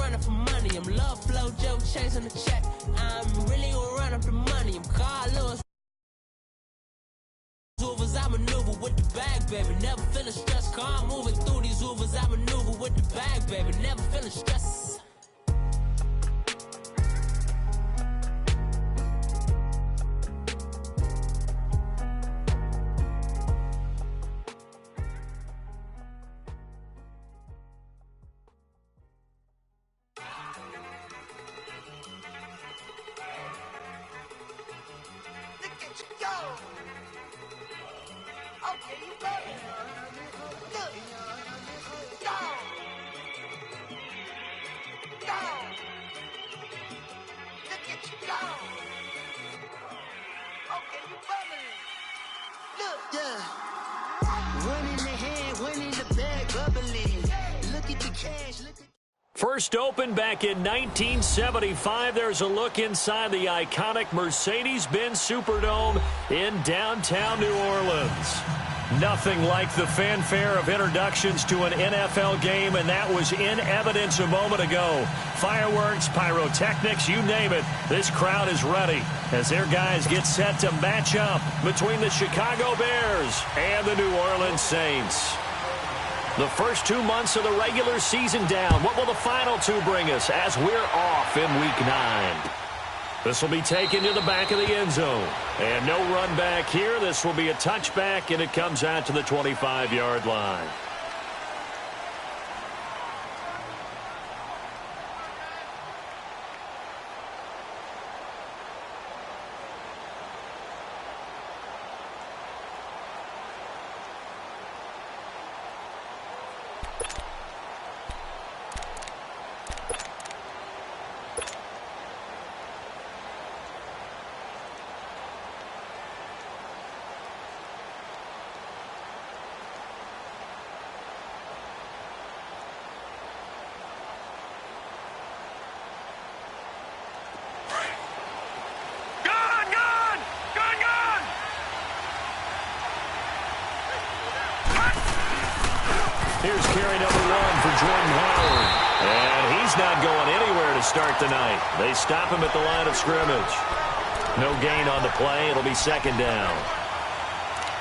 running for money. I'm love flow, joke, chasing the check. I'm really gonna run up the money. I'm Carl Lewis. Hoovers, I maneuver with the bag, baby. Never feeling stressed. Car moving through these Hoovers, I maneuver with the bag, baby. Never feeling stressed. First opened back in 1975, there's a look inside the iconic Mercedes-Benz Superdome in downtown New Orleans. Nothing like the fanfare of introductions to an NFL game, and that was in evidence a moment ago. Fireworks, pyrotechnics, you name it. This crowd is ready as their guys get set to match up between the Chicago Bears and the New Orleans Saints. The first 2 months of the regular season down. What will the final two bring us as we're off in Week 9? This will be taken to the back of the end zone. And no run back here. This will be a touchback, and it comes out to the 25-yard line. Here's carry number 1 for Jordan Howard. And he's not going anywhere to start the night. They stop him at the line of scrimmage. No gain on the play. It'll be second down.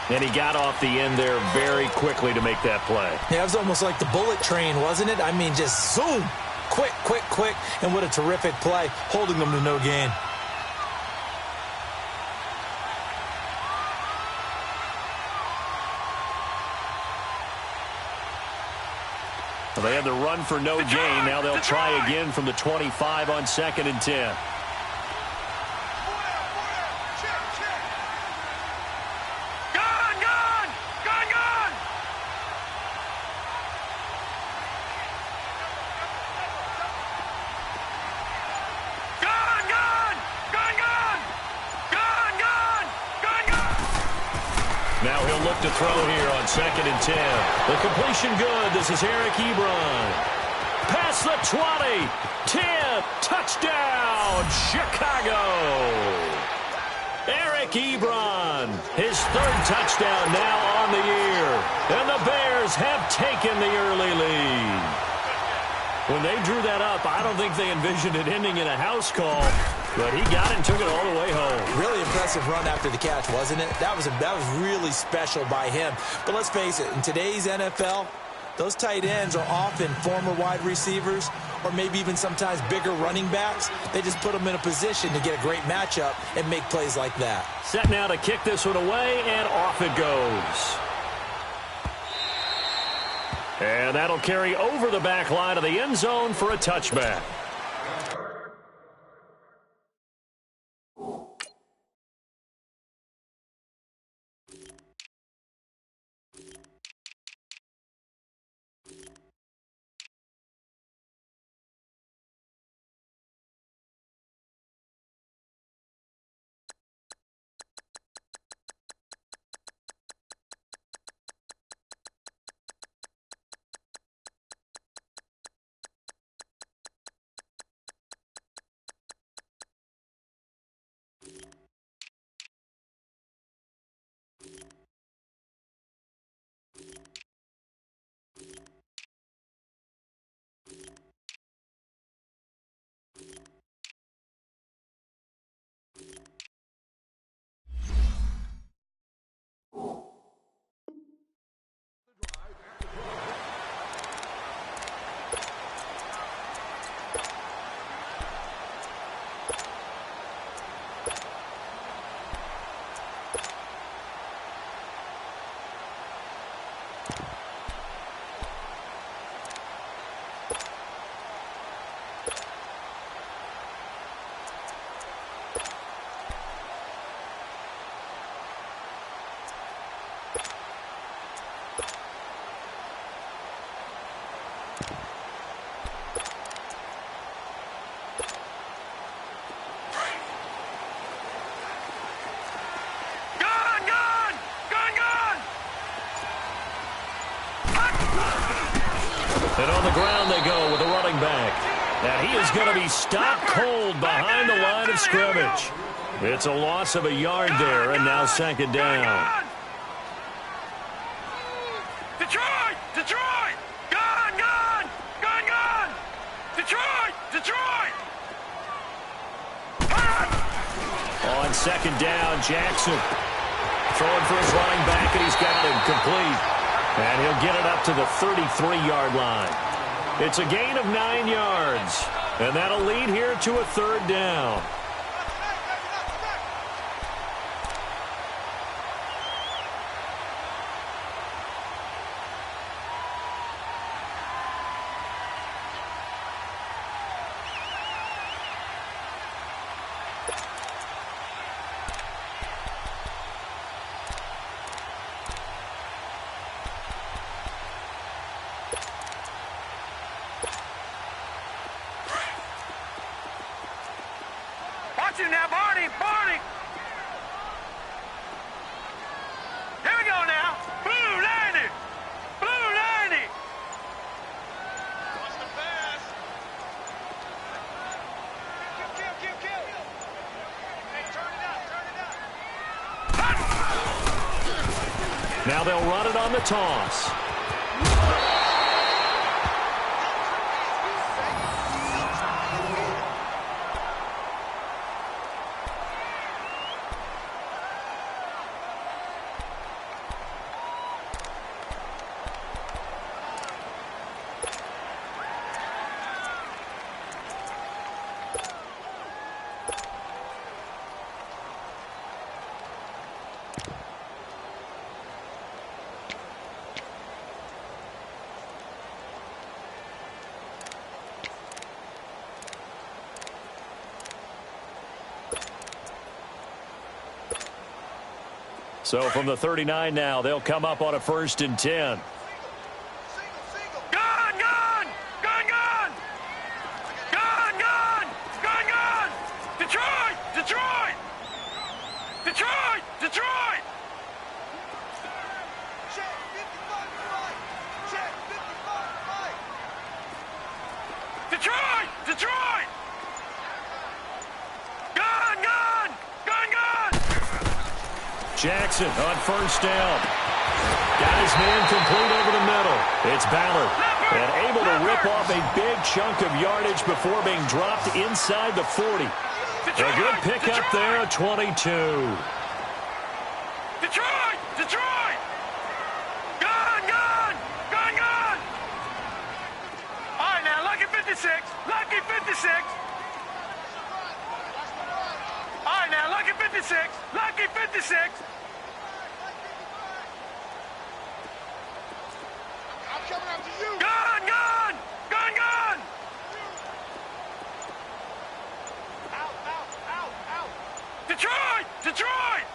And he got off the end there very quickly to make that play. Yeah, it was almost like the bullet train, wasn't it? I mean, just zoom. Quick, quick, quick. And what a terrific play, holding them to no gain. Well, they had the run for no gain. Now they'll try again from the 25 on 2nd and 10. Now he'll look to throw here on 2nd and 10. The completion good. This is Eric Ebron. Past the 20. 10. Touchdown, Chicago. Eric Ebron, his 3rd touchdown now on the year. And the Bears have taken the early lead. When they drew that up, I don't think they envisioned it ending in a house call. But he got it and took it all the way home. Really impressive run after the catch, wasn't it? That was really special by him. But let's face it, in today's NFL, those tight ends are often former wide receivers or maybe even sometimes bigger running backs. They just put them in a position to get a great matchup and make plays like that. Set now to kick this one away, and off it goes. And that'll carry over the back line of the end zone for a touchback. And he is going to be stopped cold behind the line of scrimmage. It's a loss of a yard there, and now second down. Detroit! Detroit! Gone! Gone! Gone! Gone! Detroit! Detroit! On second down, Jackson throwing for his running back, and he's got him complete. And he'll get it up to the 33-yard line. It's a gain of 9 yards, and that'll lead here to a third down. Watch him now, Barney! Barney! Here we go now! Blue 90! Blue 90! Watch the pass! Kill! Hey, turn it up! Now they'll run it on the toss. So from the 39 now, they'll come up on a 1st and 10. Gone! Gone! Gone! Gone! Gone! Gone! Gone! Gone! Detroit! Detroit! Detroit! Detroit! Check 55 right! Check 55 right! Detroit! Detroit! Gone! Gone! Gone! Gone! Jackson on 1st down. Got his man complete over the middle. It's Ballard. And able to rip off a big chunk of yardage before being dropped inside the 40. A good pickup there, 22. Detroit! Detroit! Gone! Gone! Gone! Gone! All right, now, lucky 56. Lucky 56. All right, now, lucky 56. Lucky 56. I'm coming after you. Gone! Gone! Gone! Gone! Out! Detroit! Detroit!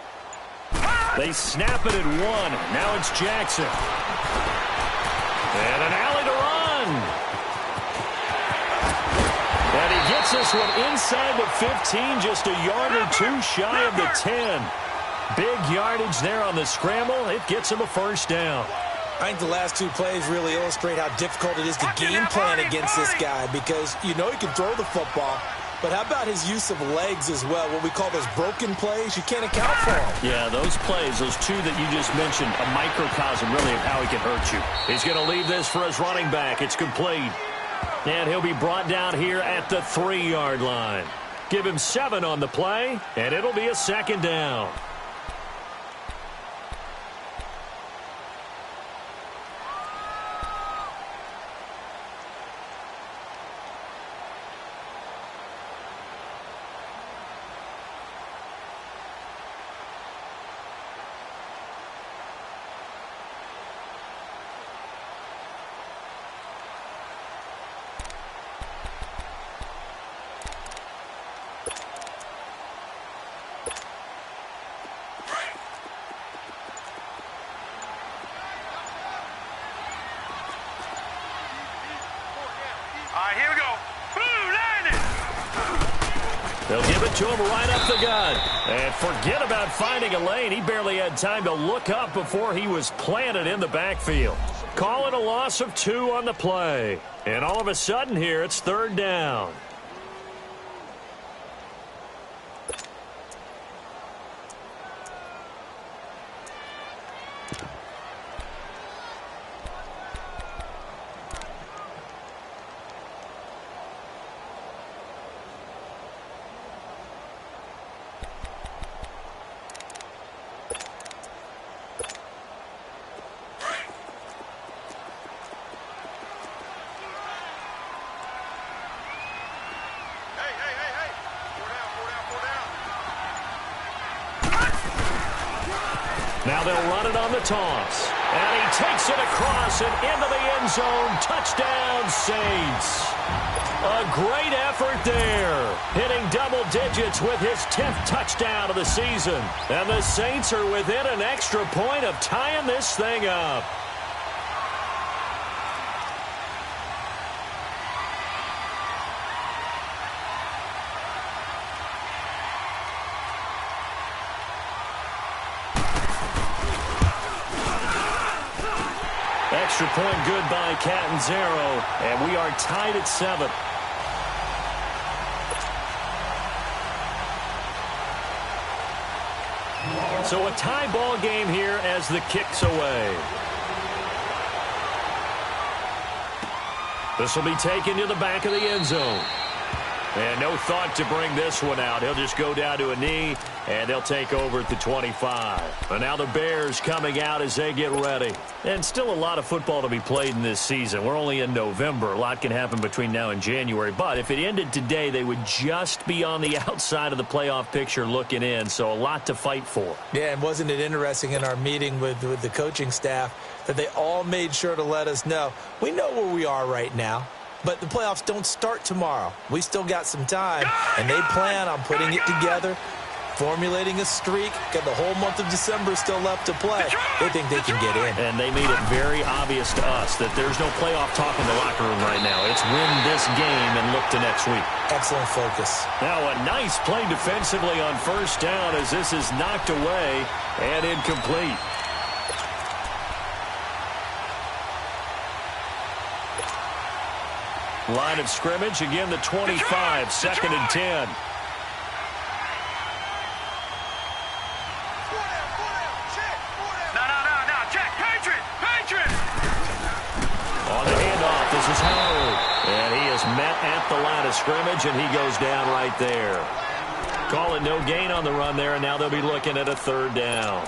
They snap it at 1. Now it's Jackson. And an alley to run. And he gets this one inside the 15, just a yard or two shy of the 10. Big yardage there on the scramble. It gets him a 1st down. I think the last 2 plays really illustrate how difficult it is to game plan against this guy because you know he can throw the football, but how about his use of legs as well? What we call those broken plays, you can't account for them. Yeah, those plays, those 2 that you just mentioned, a microcosm really of how he can hurt you. He's going to leave this for his running back. It's complete. And he'll be brought down here at the 3-yard line. Give him 7 on the play, and it'll be a 2nd down. Here we go. Blue 90. They'll give it to him right up the gut. And forget about finding a lane. He barely had time to look up before he was planted in the backfield. Call it a loss of 2 on the play. And all of a sudden here, it's 3rd down. Now they'll run it on the toss. And he takes it across and into the end zone. Touchdown, Saints. A great effort there. Hitting double digits with his 10th touchdown of the season. And the Saints are within an extra point of tying this thing up. Extra point good by Catanzaro, and we are tied at 7. So a tie ball game here as the kick's away. This will be taken to the back of the end zone. And no thought to bring this one out. He'll just go down to a knee, and they'll take over at the 25. And now the Bears coming out as they get ready. And still a lot of football to be played in this season. We're only in November. A lot can happen between now and January. But if it ended today, they would just be on the outside of the playoff picture looking in. So a lot to fight for. Yeah, and wasn't it interesting in our meeting with the coaching staff that they all made sure to let us know, we know where we are right now. But the playoffs don't start tomorrow. We still got some time, and they plan on putting it together, formulating a streak. Got the whole month of December still left to play. They think they can get in. And they made it very obvious to us that there's no playoff talk in the locker room right now. It's win this game and look to next week. Excellent focus. Now a nice play defensively on first down as this is knocked away and incomplete. Line of scrimmage, again the 25, 2nd and 10. On the handoff, this is Howard. And he is met at the line of scrimmage, and he goes down right there. Call it no gain on the run there, and now they'll be looking at a 3rd down.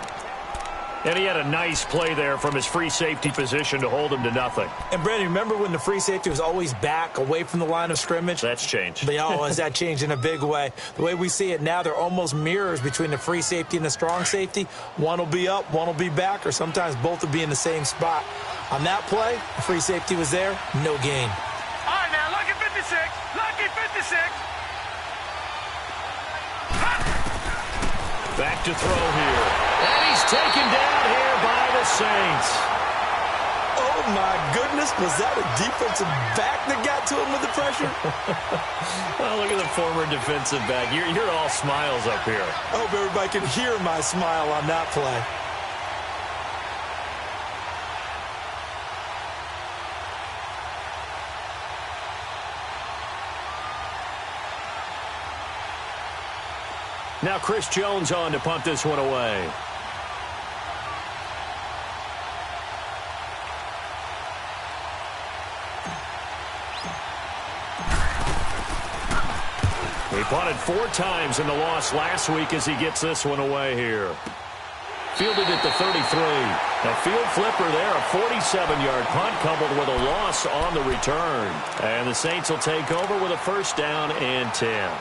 And he had a nice play there from his free safety position to hold him to nothing. And, Brandon, remember when the free safety was always back away from the line of scrimmage? That's changed. But, has that changed in a big way? The way we see it now, they're almost mirrors between the free safety and the strong safety. One will be up, one will be back, or sometimes both will be in the same spot. On that play, the free safety was there, no gain. All right, now, lucky 56. Lucky 56. Back to throw here. And he's taken down here by the Saints. Oh, my goodness. Was that a defensive back that got to him with the pressure? Oh, look at the former defensive back. You're all smiles up here. I hope everybody can hear my smile on that play. Now Chris Jones on to punt this one away. He punted 4 times in the loss last week as he gets this one away here. Fielded at the 33. A field flipper there, a 47-yard punt coupled with a loss on the return. And the Saints will take over with a 1st down and 10.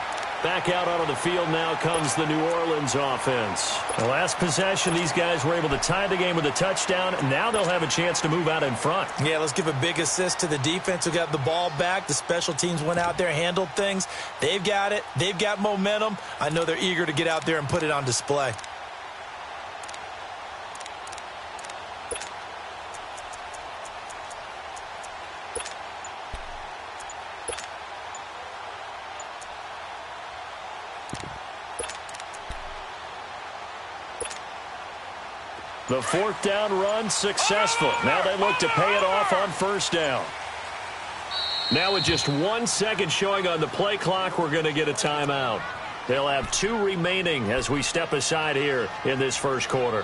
Back out onto the field now comes the New Orleans offense. The last possession, these guys were able to tie the game with a touchdown. Now they'll have a chance to move out in front. Yeah, let's give a big assist to the defense who got the ball back. The special teams went out there, handled things. They've got it. They've got momentum. I know they're eager to get out there and put it on display. The fourth down run successful. Now they look to pay it off on first down. Now with just 1 second showing on the play clock, we're going to get a timeout. They'll have 2 remaining as we step aside here in this first quarter.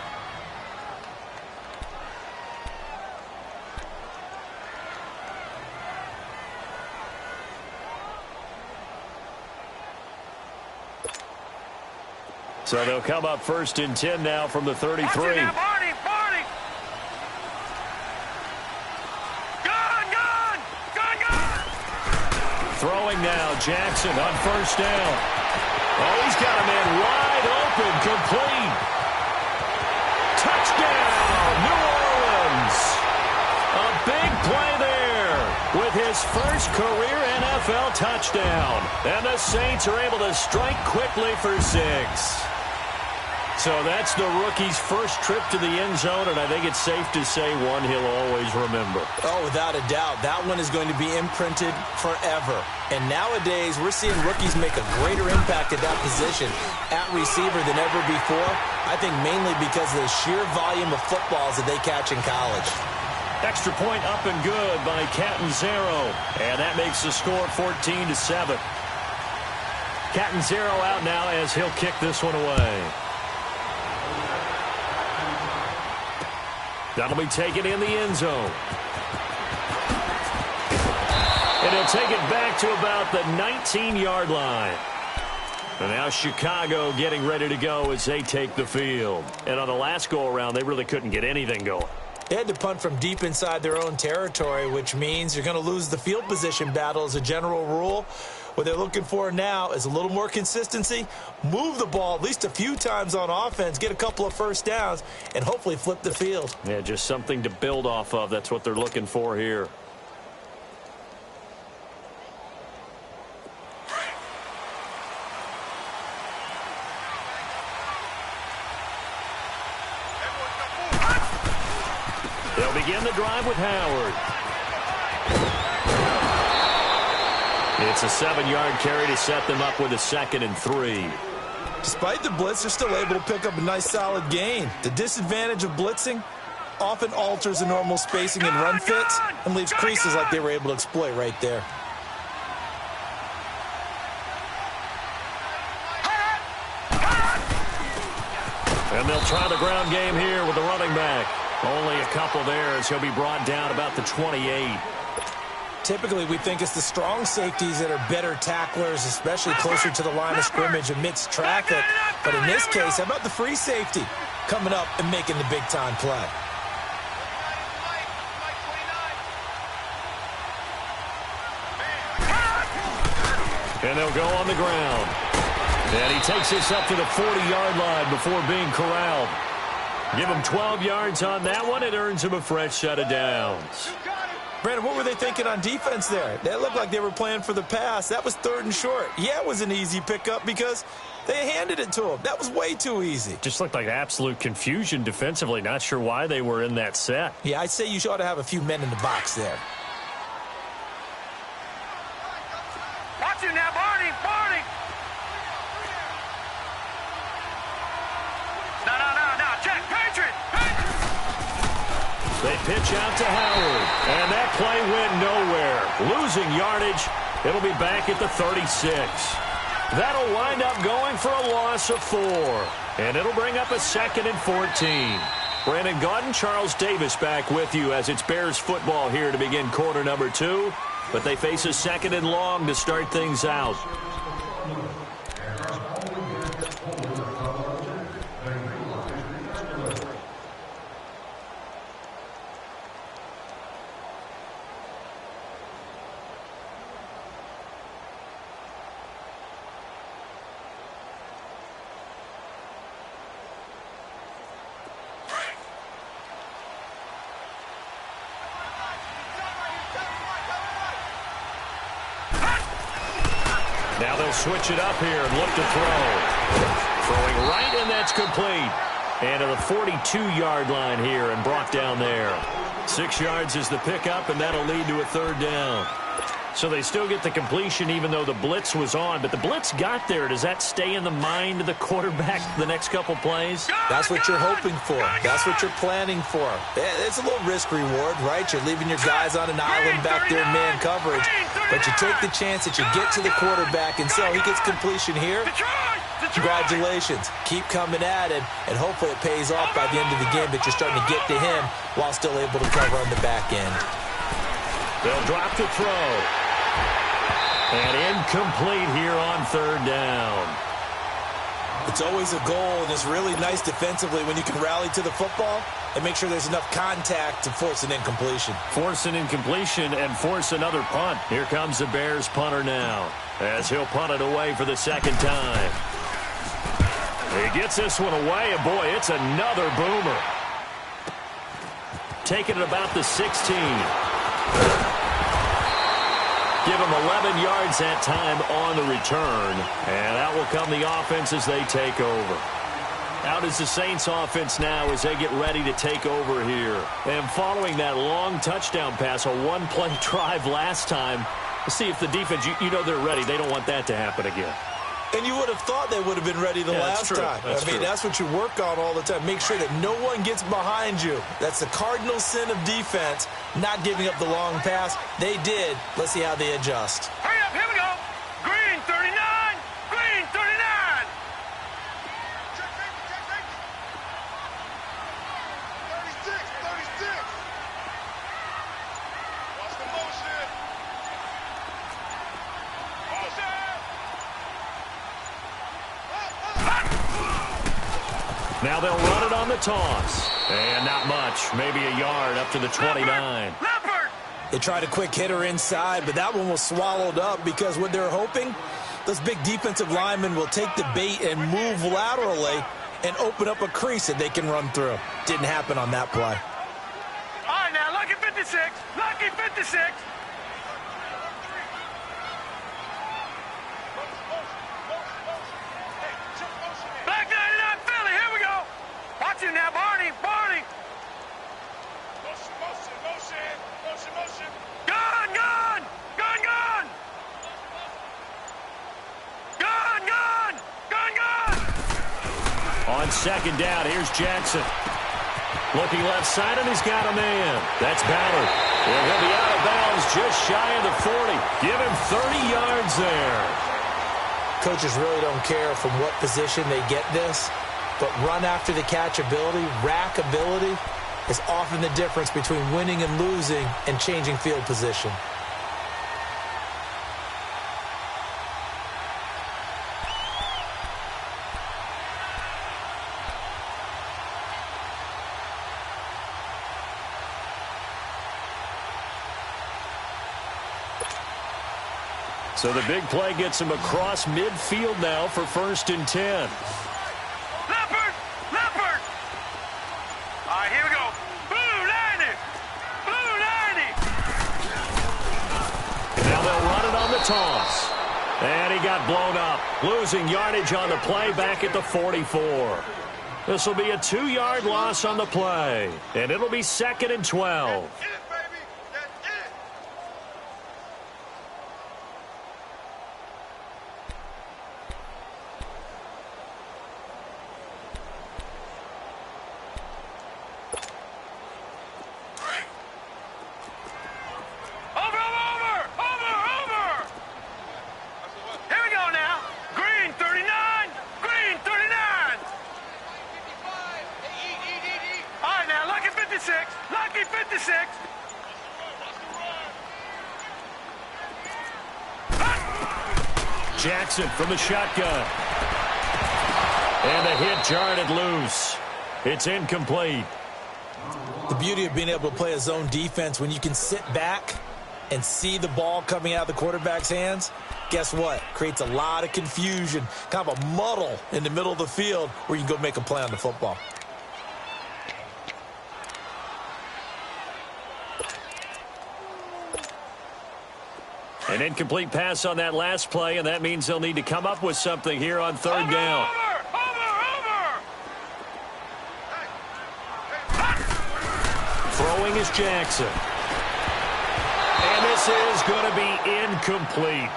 So they'll come up 1st and 10 now from the 33. Barney! Throwing now, Jackson on first down. Oh, he's got a man wide open, complete. Touchdown, New Orleans. A big play there with his first career NFL touchdown. And the Saints are able to strike quickly for 6. So that's the rookie's first trip to the end zone, and I think it's safe to say one he'll always remember. Oh, without a doubt. That one is going to be imprinted forever. And nowadays, we're seeing rookies make a greater impact at that position at receiver than ever before. I think mainly because of the sheer volume of footballs that they catch in college. Extra point up and good by Catanzaro. And that makes the score 14-7. Catanzaro out now as he'll kick this one away. That'll be taken in the end zone. And he'll take it back to about the 19-yard line. And now Chicago getting ready to go as they take the field. And on the last go-around, they really couldn't get anything going. They had to punt from deep inside their own territory, which means you're going to lose the field position battle as a general rule. What they're looking for now is a little more consistency, move the ball at least a few times on offense, get a couple of first downs, and hopefully flip the field. Yeah, just something to build off of. That's what they're looking for here. They'll begin the drive with Howard. It's a 7-yard carry to set them up with a 2nd and 3. Despite the blitz, they're still able to pick up a nice solid gain. The disadvantage of blitzing often alters the normal spacing and run fits and leaves creases like they were able to exploit right there. And they'll try the ground game here with the running back. Only a couple there as he'll be brought down about the 28. Typically, we think it's the strong safeties that are better tacklers, especially closer to the line of scrimmage amidst traffic. But in this case, how about the free safety coming up and making the big-time play? And they'll go on the ground. And he takes this up to the 40-yard line before being corralled. Give him 12 yards on that one. It earns him a fresh set of downs. Brandon, what were they thinking on defense there? They looked like they were playing for the pass. That was 3rd and short. Yeah, it was an easy pickup because they handed it to him. That was way too easy. Just looked like absolute confusion defensively. Not sure why they were in that set. Yeah, I'd say you ought to have a few men in the box there. Watch him now, Barney! No, check, Patriot! They pitch out to Howard, and that play went nowhere. Losing yardage, it'll be back at the 36. That'll wind up going for a loss of 4, and it'll bring up a 2nd and 14. Brandon Gaudin, Charles Davis back with you as it's Bears football here to begin quarter number 2, but they face a 2nd and long to start things out. Now they'll switch it up here and look to throw. Throwing right, and that's complete. And to the 42-yard line here and brought down there. 6 yards is the pickup, and that'll lead to a 3rd down. So they still get the completion even though the blitz was on. But the blitz got there. Does that stay in the mind of the quarterback the next couple plays? That's what you're hoping for. That's what you're planning for. It's a little risk-reward, right? You're leaving your guys on an island back there in man coverage. But you take the chance that you get to the quarterback and so he gets completion here. Congratulations. Keep coming at him, and hopefully it pays off by the end of the game that you're starting to get to him while still able to cover on the back end. They'll drop to throw. And incomplete here on third down. It's always a goal, and it's really nice defensively when you can rally to the football and make sure there's enough contact to force an incompletion. Force an incompletion and force another punt. Here comes the Bears punter now as he'll punt it away for the second time. He gets this one away, and boy, it's another boomer. Taking it about the 16. Give him 11 yards that time on the return. And out will come the offense as they take over. Out is the Saints offense now as they get ready to take over here. And following that long touchdown pass, a one-play drive last time, let's see if the defense, you know they're ready. They don't want that to happen again. And you would have thought they would have been ready the last time. That's what you work on all the time. Make sure that no one gets behind you. That's the cardinal sin of defense, not giving up the long pass. They did. Let's see how they adjust. Hurry up, here we go. Green 39, green 39. Check, 36. Watch the motion. Now they'll run it on the toss. And not much. Maybe a yard up to the 29. They tried a quick hitter inside, but that one was swallowed up because what they're hoping, those big defensive linemen will take the bait and move laterally and open up a crease that they can run through. Didn't happen on that play. All right, now, lucky 56. Lucky 56. Black 99 Philly, here we go. Watch him now, Barney. Motion. Gun. On second down, here's Jackson. Looking left side, and he's got a man. That's Ballard. And he'll be out of bounds just shy of the 40. Give him 30 yards there. Coaches really don't care from what position they get this, but run after the catch ability, rack ability, is often the difference between winning and losing and changing field position. So the big play gets him across midfield now for 1st and 10. Leopard. All right, here we go. Blue 90. Now they'll run it on the toss. And he got blown up. Losing yardage on the play back at the 44. This will be a 2-yard loss on the play. And it'll be 2nd and 12. Lucky 56. Jackson from the shotgun. And the hit jarred it loose. It's incomplete. The beauty of being able to play a zone defense when you can sit back and see the ball coming out of the quarterback's hands, guess what? Creates a lot of confusion, kind of a muddle in the middle of the field where you can go make a play on the football. An incomplete pass on that last play, and that means they'll need to come up with something here on 3rd down. Throwing is Jackson. And this this is going to be incomplete.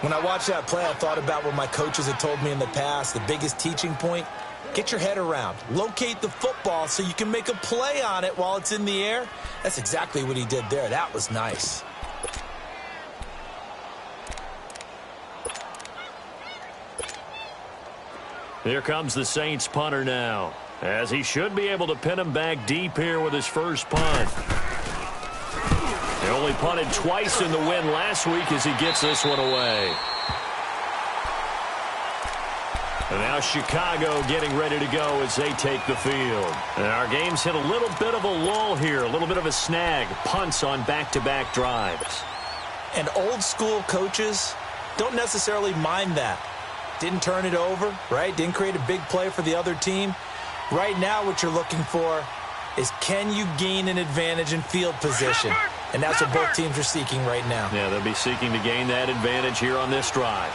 When I watched that play, I thought about what my coaches had told me in the past. The biggest teaching point, get your head around. Locate the football so you can make a play on it while it's in the air. That's exactly what he did there. That was nice. Here comes the Saints punter now, as he should be able to pin him back deep here with his first punt. He only punted twice in the win last week as he gets this one away. And now Chicago getting ready to go as they take the field. And our game's hit a little bit of a lull here, a little bit of a snag. Punts on back-to-back drives. And old school coaches don't necessarily mind that. Didn't turn it over, right? Didn't create a big play for the other team. Right now what you're looking for is, can you gain an advantage in field position? And that's what both teams are seeking right now. Yeah, they'll be seeking to gain that advantage here on this drive.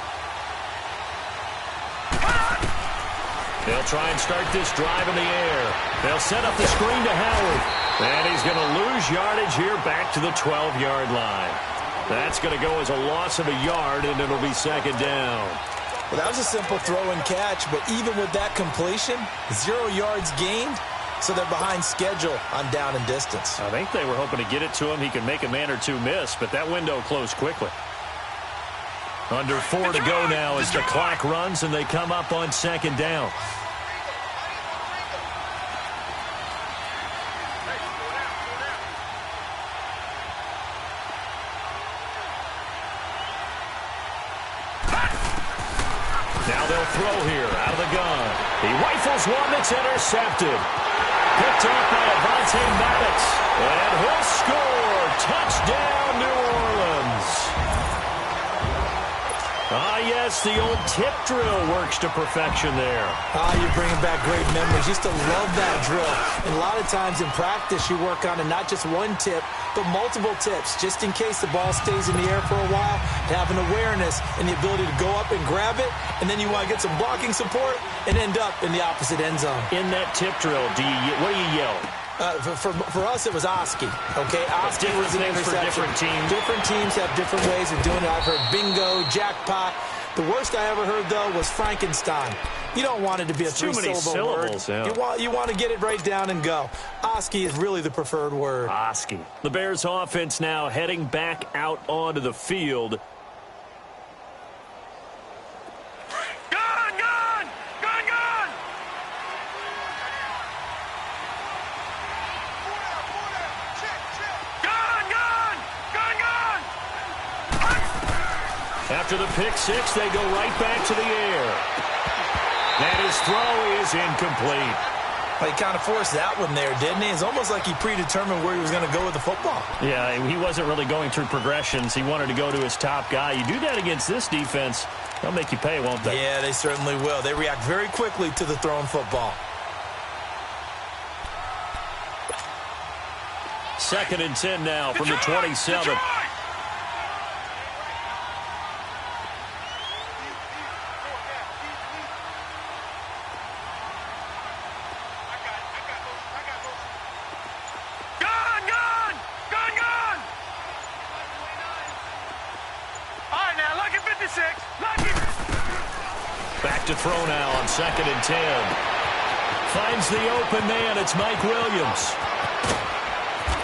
They'll try and start this drive in the air. They'll set up the screen to Howard. And he's going to lose yardage here back to the 12-yard line. That's going to go as a loss of a yard, and it'll be second down. Well, that was a simple throw and catch, but even with that completion, 0 yards gained, so they're behind schedule on down and distance. I think they were hoping to get it to him. He could make a man or two miss, but that window closed quickly. Under 4 to go now as the clock runs and they come up on second down. Now they'll throw here out of the gun. He rifles one that's intercepted. Picked up by Avonte Maddox. And he'll score. Touchdown, New Orleans. Ah, yes, the old tip drill works to perfection there. Ah, you're bringing back great memories. Used to love that drill. And a lot of times in practice, you work on it, not just one tip, but multiple tips, just in case the ball stays in the air for a while, to have an awareness and the ability to go up and grab it, and then you want to get some blocking support and end up in the opposite end zone. In that tip drill, what do you yell? For us, it was Oski. Okay, Oski was an interception. For different teams. Different teams have different ways of doing it. I've heard bingo, jackpot. The worst I ever heard, though, was Frankenstein. You don't want it to be a three-syllable word. Yeah. You want to get it right down and go. Oski is really the preferred word. Oski. The Bears offense now heading back out onto the field. After the pick six, they go right back to the air. And his throw is incomplete. Well, he kind of forced that one there, didn't he? It's almost like he predetermined where he was going to go with the football. Yeah, he wasn't really going through progressions. He wanted to go to his top guy. You do that against this defense, they'll make you pay, won't they? Yeah, they certainly will. They react very quickly to the thrown football. 2nd and 10 now from the 27. Back to throw now on 2nd and 10. Finds the open man. It's Mike Williams.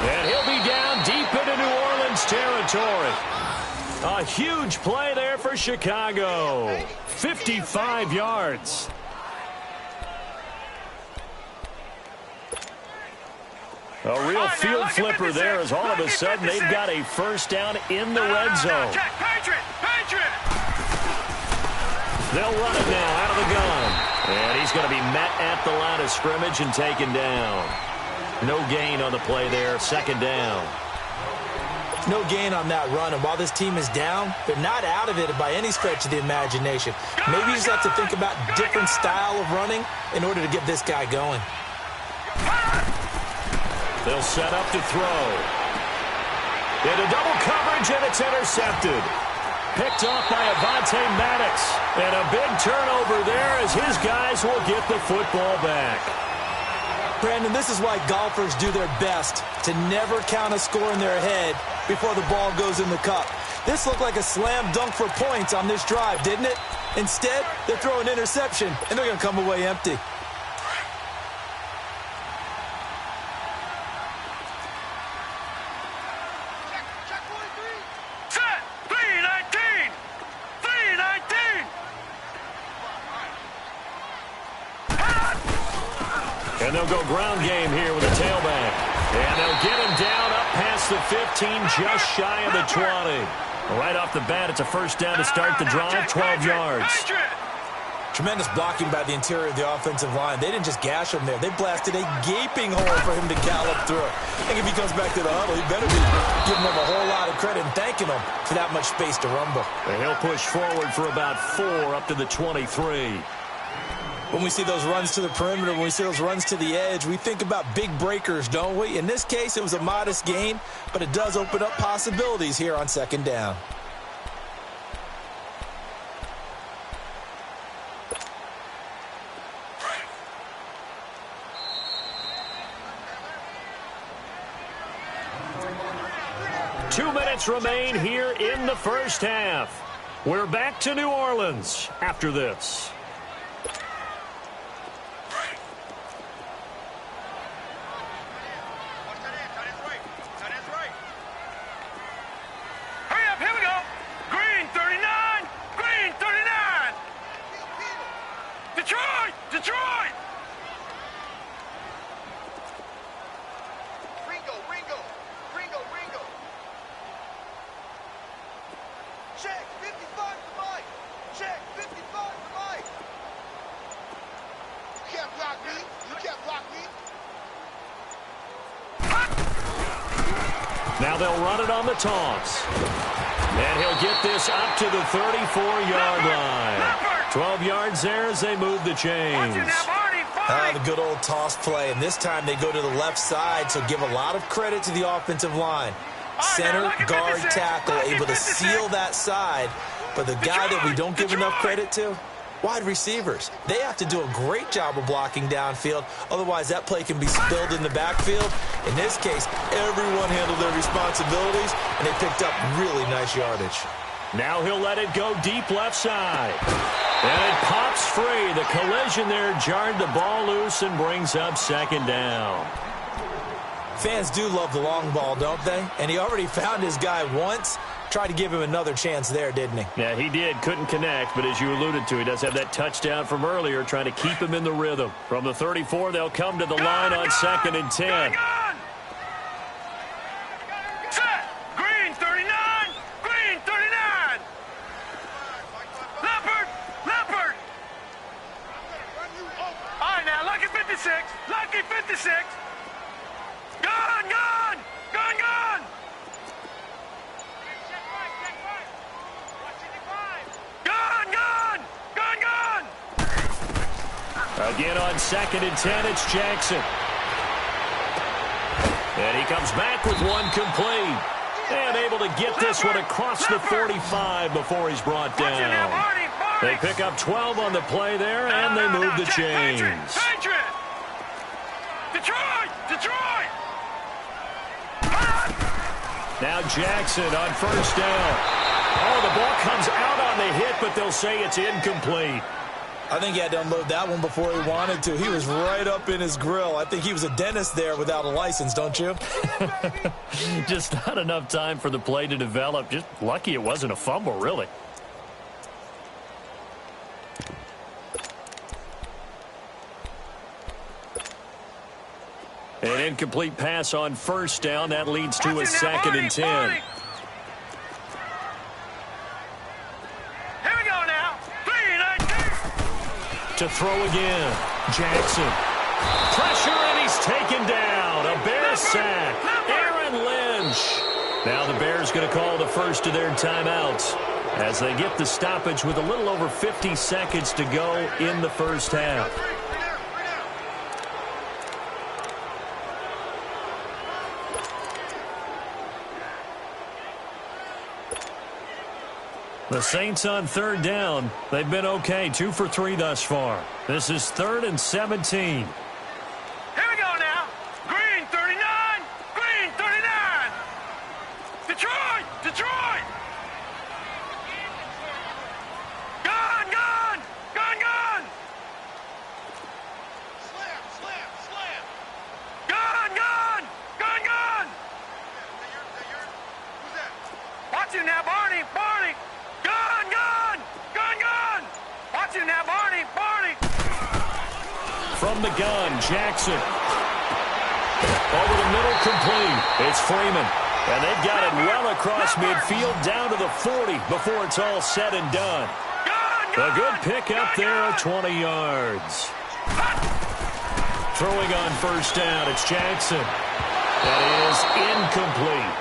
And he'll be down deep into New Orleans territory. A huge play there for Chicago. 55 yards. A real field flipper there as all of a sudden they've got a first down in the red zone. They'll run it now out of the gun. And he's going to be met at the line of scrimmage and taken down. No gain on the play there. 2nd down. No gain on that run. And while this team is down, they're not out of it by any stretch of the imagination. Maybe you just have to think about different style of running in order to get this guy going. They'll set up to throw. Into double coverage, and it's intercepted. Picked off by Avonte Maddox. And a big turnover there as his guys will get the football back. Brandon, this is why golfers do their best to never count a score in their head before the ball goes in the cup. This looked like a slam dunk for points on this drive, didn't it? Instead, they're throwing interception, and they're going to come away empty. Set! 319! 319! And they'll go ground game here with a tailback. And they'll get him down up past the 15, just shy of the 20. Right off the bat, it's a first down to start the drive, 12 yards. Tremendous blocking by the interior of the offensive line. They didn't just gash him there. They blasted a gaping hole for him to gallop through. I think if he comes back to the huddle, he better be giving them a whole lot of credit and thanking them for that much space to rumble. And he'll push forward for about 4 up to the 23. When we see those runs to the perimeter, when we see those runs to the edge, we think about big breakers, don't we? In this case, it was a modest gain, but it does open up possibilities here on second down. Two minutes remain here in the first half. We're back to New Orleans after this. Now they'll run it on the toss. And he'll get this up to the 34-yard line. 12 yards there as they move the chains. The good old toss play. And this time they go to the left side, so give a lot of credit to the offensive line. Center, guard, tackle, able to seal that side. But the guy that we don't give enough credit to, wide receivers. They have to do a great job of blocking downfield. Otherwise, that play can be spilled in the backfield. In this case, everyone handled their responsibilities, and they picked up really nice yardage. Now he'll let it go deep left side. And it pops free. The collision there jarred the ball loose and brings up second down. Fans do love the long ball, don't they? And he already found his guy once. Tried to give him another chance there, didn't he? Yeah, he did. Couldn't connect, but as you alluded to, he does have that touchdown from earlier, trying to keep him in the rhythm. From the 34, they'll come to the line on 2nd and 10. Set! Green 39! Green 39! Leopard! Leopard! All right, now, Lucky 56! Lucky 56! Gun! Gun! Gun! Gun! Gun! Gun! Gun! Gun! Again on 2nd and 10, it's Jackson. And he comes back with one complete. And able to get this one across the 45 before he's brought down. They pick up 12 on the play there, and they move the chains. Patriot! Detroit! Detroit! Now Jackson on first down. Oh, the ball comes out on the hit, but they'll say it's incomplete. I think he had to unload that one before he wanted to. He was right up in his grill. I think he was a dentist there without a license, don't you? Just not enough time for the play to develop. Just lucky it wasn't a fumble, really. An incomplete pass on first down. That leads to a 2nd and 10. Here we go now. 3-19. To throw again. Jackson. Pressure, and he's taken down. A Bear sack. Aaron Lynch. Now the Bears going to call the first of their timeouts as they get the stoppage with a little over 50 seconds to go in the first half. The Saints on third down. They've been okay. 2 for 3 thus far. This is 3rd and 17. Here we go from the gun. Jackson. Over the middle, complete. It's Freeman. And they've got it well across midfield down to the 40 before it's all said and done. A good pickup there at 20 yards. Throwing on first down, it's Jackson. That is incomplete.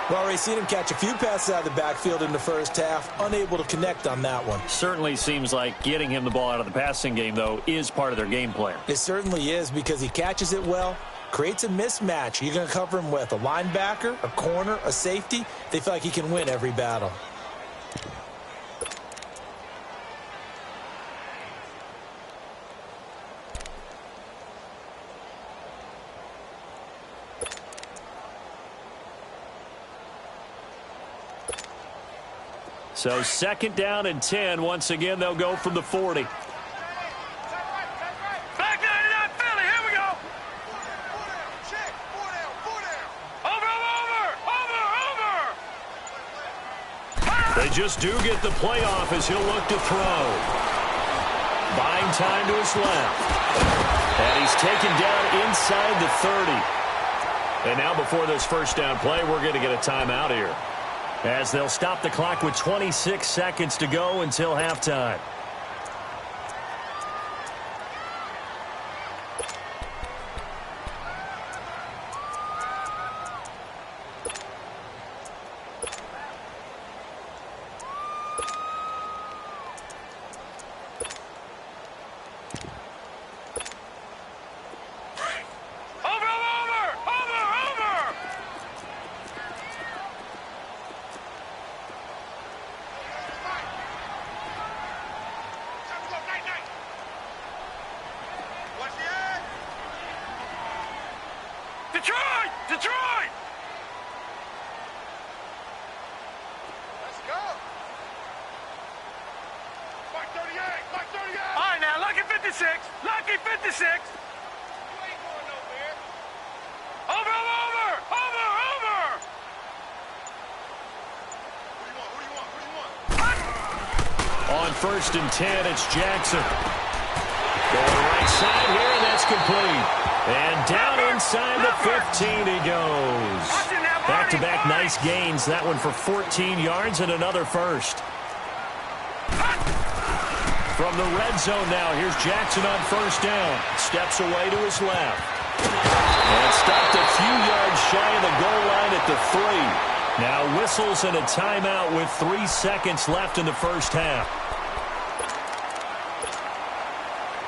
Well, we've seen him catch a few passes out of the backfield in the first half, unable to connect on that one. Certainly seems like getting him the ball out of the passing game, though, is part of their game plan. It certainly is because he catches it well, creates a mismatch. You're going to cover him with a linebacker, a corner, a safety. They feel like he can win every battle. So second down and 10. Once again, they'll go from the 40. Back 99 Philly, here we go. Check, 4 down. Over. They just do get the playoff as he'll look to throw. Buying time to his left. And he's taken down inside the 30. And now before this first down play, we're going to get a timeout here, as they'll stop the clock with 26 seconds to go until halftime. Detroit! Let's go! Mark 38! Mark 38! All right, now, lucky 56! Lucky 56! You ain't going nowhere. Over! Who do you want? On first and 10, it's Jackson. Going right side here, and that's complete. And down inside the 15 he goes. Back-to-back nice gains. That one for 14 yards and another first. From the red zone now, here's Jackson on first down. Steps away to his left. And stopped a few yards shy of the goal line at the 3. Now whistles and a timeout with 3 seconds left in the first half.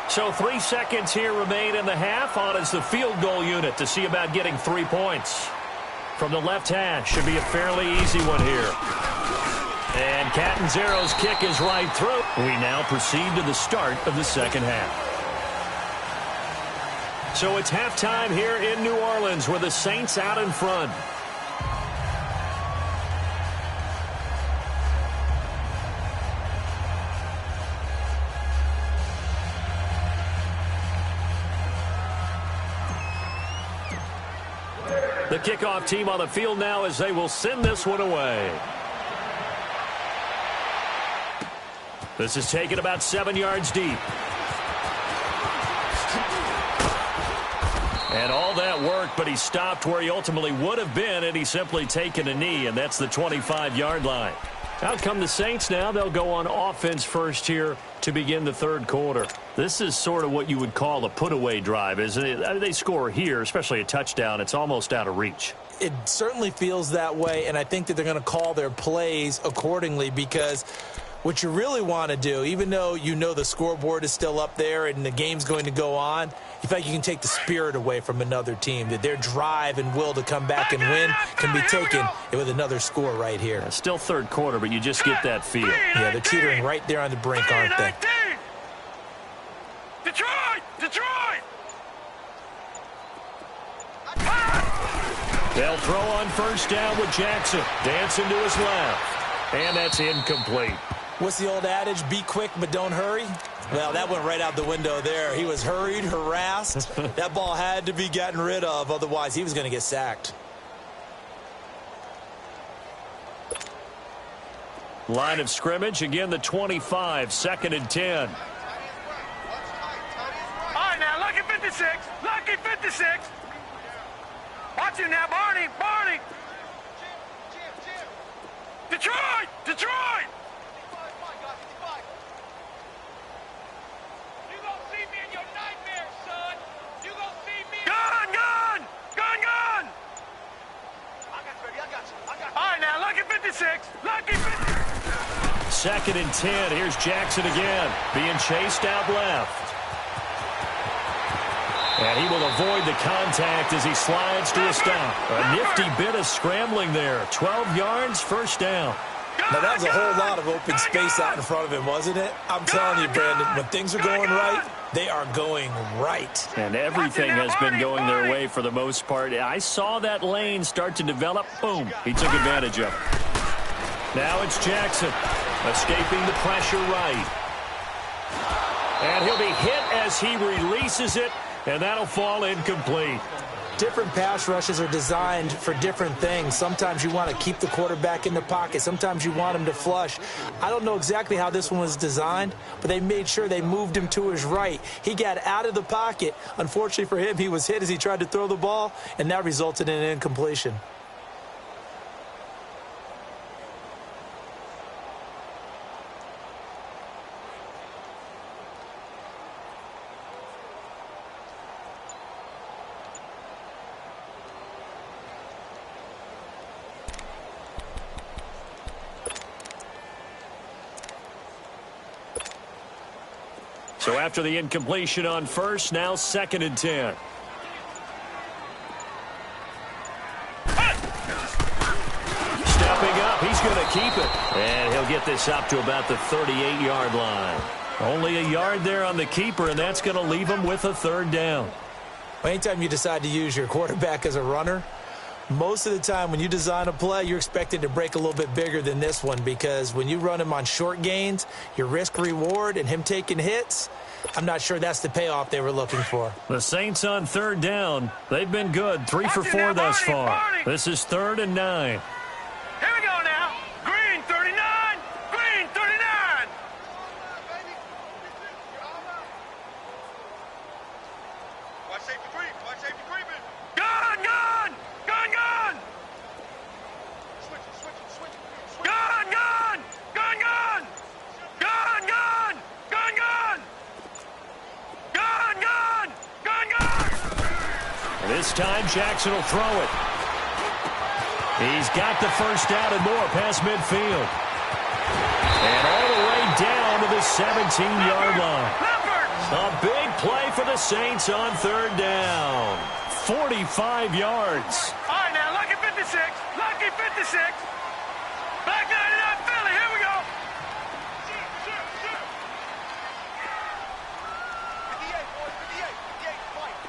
So 3 seconds here remain in the half. On is the field goal unit to see about getting 3 points. From the left hash, should be a fairly easy one here. And Catanzaro's kick is right through. We now proceed to the start of the second half. So it's halftime here in New Orleans with the Saints out in front. The kickoff team on the field now as they will send this one away. This is taken about 7 yards deep. And all that work, but he stopped where he ultimately would have been had he simply taken a knee, and that's the 25-yard line. Out come the Saints now. They'll go on offense first here to begin the third quarter. This is sort of what you would call a put-away drive, isn't it? They score here, especially a touchdown. It's almost out of reach. It certainly feels that way, and I think that they're going to call their plays accordingly, because what you really want to do, even though you know the scoreboard is still up there and the game's going to go on, you feel like you can take the spirit away from another team, that their drive and will to come back and win can be taken with another score right here. Yeah, still third quarter, but you just get that feel. Yeah, they're teetering right there on the brink, aren't they? Detroit! They'll throw on first down with Jackson. Dancing to his left. And that's incomplete. What's the old adage? Be quick, but don't hurry. Well, that went right out the window there. He was hurried, harassed. That ball had to be gotten rid of. Otherwise, he was going to get sacked. Line of scrimmage, again, the 25, second and 10. All right, now, look at 56. Lucky 56. Watch him now, Barney. Barney. Detroit. Detroit. You gonna see me in your nightmares, son. You gonna see me. Gun. I got you. All right, now, lucky 56. Lucky 56. 2nd and 10. Here's Jackson again, being chased out left. And he will avoid the contact as he slides to a stop. A nifty bit of scrambling there. 12 yards, first down. Now, that was a whole lot of open space out in front of him, wasn't it? I'm telling you, Brandon, when things are going right, they are going right. And everything has been going their way for the most part. I saw that lane start to develop. Boom. He took advantage of it. Now it's Jackson, escaping the pressure right. And he'll be hit as he releases it, and that'll fall incomplete. Different pass rushes are designed for different things. Sometimes you want to keep the quarterback in the pocket. Sometimes you want him to flush. I don't know exactly how this one was designed, but they made sure they moved him to his right. He got out of the pocket. Unfortunately for him, he was hit as he tried to throw the ball, and that resulted in an incompletion. So after the incompletion on first, now 2nd and 10. Stepping up, he's going to keep it. And he'll get this up to about the 38-yard line. Only a yard there on the keeper, and that's going to leave him with a 3rd down. Well, anytime you decide to use your quarterback as a runner, most of the time when you design a play, you're expected to break a little bit bigger than this one, because when you run him on short gains, your risk-reward and him taking hits, I'm not sure that's the payoff they were looking for. The Saints on 3rd down. They've been good, 3 for 4 thus far. This is 3rd and 9. Here we go now. Green 39. Green 39. Watch safety creep. Watch safety creeping. Gun. This time, Jackson will throw it. He's got the first down and more past midfield. And all the way down to the 17-yard line. A big play for the Saints on 3rd down. 45 yards. All right, now, lucky 56. Lucky 56. Back 99 Philly. Here we go. 58, boys. 58. 58, white.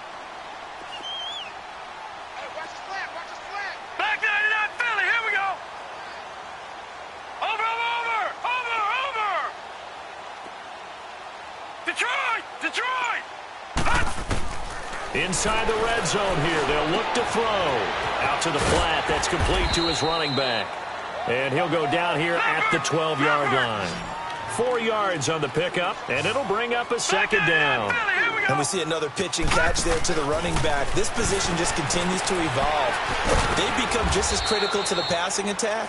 Hey, watch his flag. Watch his flag. Back 99 Philly. Here we go. Over. Detroit. Inside the red zone here. They'll look to throw. Out to the flat. That's complete to his running back. And he'll go down here at the 12-yard line. 4 yards on the pickup, and it'll bring up a 2nd down. And we see another pitch and catch there to the running back. This position just continues to evolve. They've become just as critical to the passing attack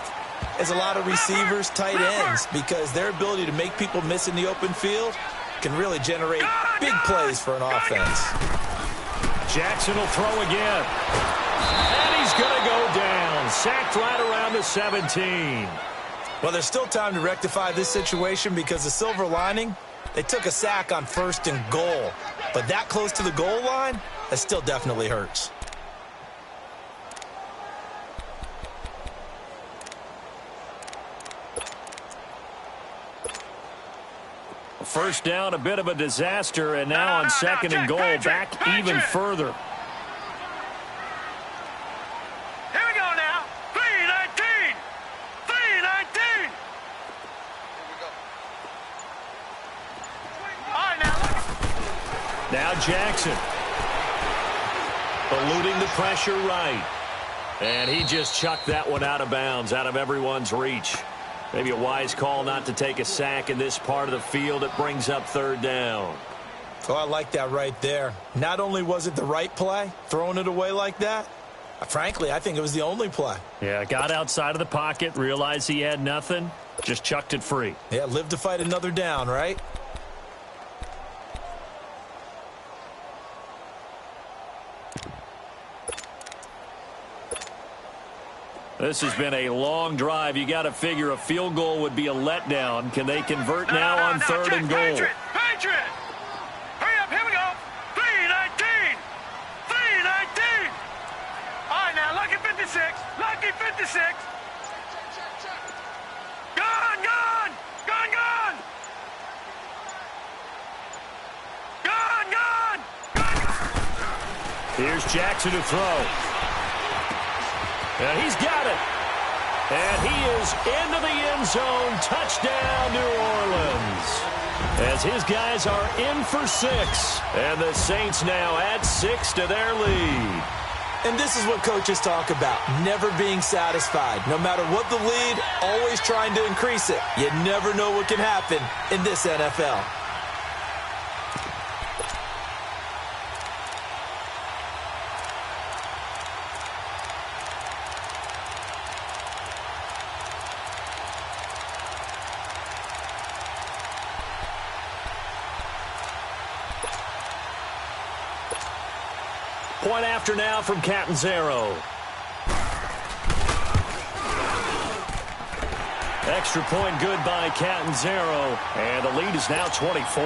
as a lot of receivers, tight ends, because their ability to make people miss in the open field can really generate big plays for an offense. Jackson will throw again. And he's going to go down. Sacked right around the 17. Well, there's still time to rectify this situation, because the silver lining, they took a sack on 1st and goal. But that close to the goal line, that still definitely hurts. First down, a bit of a disaster, and now on 2nd and goal, back even further. Here we go now. 3-19. 3-19. All right, now Jackson. Eluding the pressure right. And he just chucked that one out of bounds, out of everyone's reach. Maybe a wise call not to take a sack in this part of the field. It brings up 3rd down. Oh, I like that right there. Not only was it the right play, throwing it away like that, frankly, I think it was the only play. Yeah, got outside of the pocket, realized he had nothing, just chucked it free. Yeah, live to fight another down, right? This has been a long drive. You got to figure a field goal would be a letdown. Can they convert now on third and goal? Patriot! Hurry up, here we go. 3:19. 3:19. All right, now, lucky 56. Lucky 56. Gone, gone. Gone, gone. Gone, gone. Gone, gone. Here's Jackson to throw. And he's got it. And he is into the end zone. Touchdown, New Orleans. As his guys are in for 6. And the Saints now add 6 to their lead. And this is what coaches talk about, never being satisfied. No matter what the lead, always trying to increase it. You never know what can happen in this NFL. Point after now from Catanzaro. Extra point good by Catanzaro. And the lead is now 24.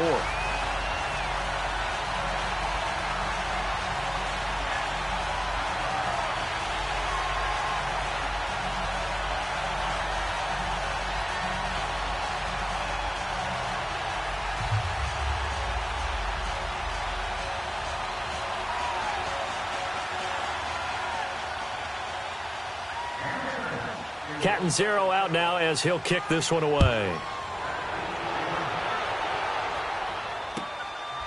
Catanzaro out now as he'll kick this one away.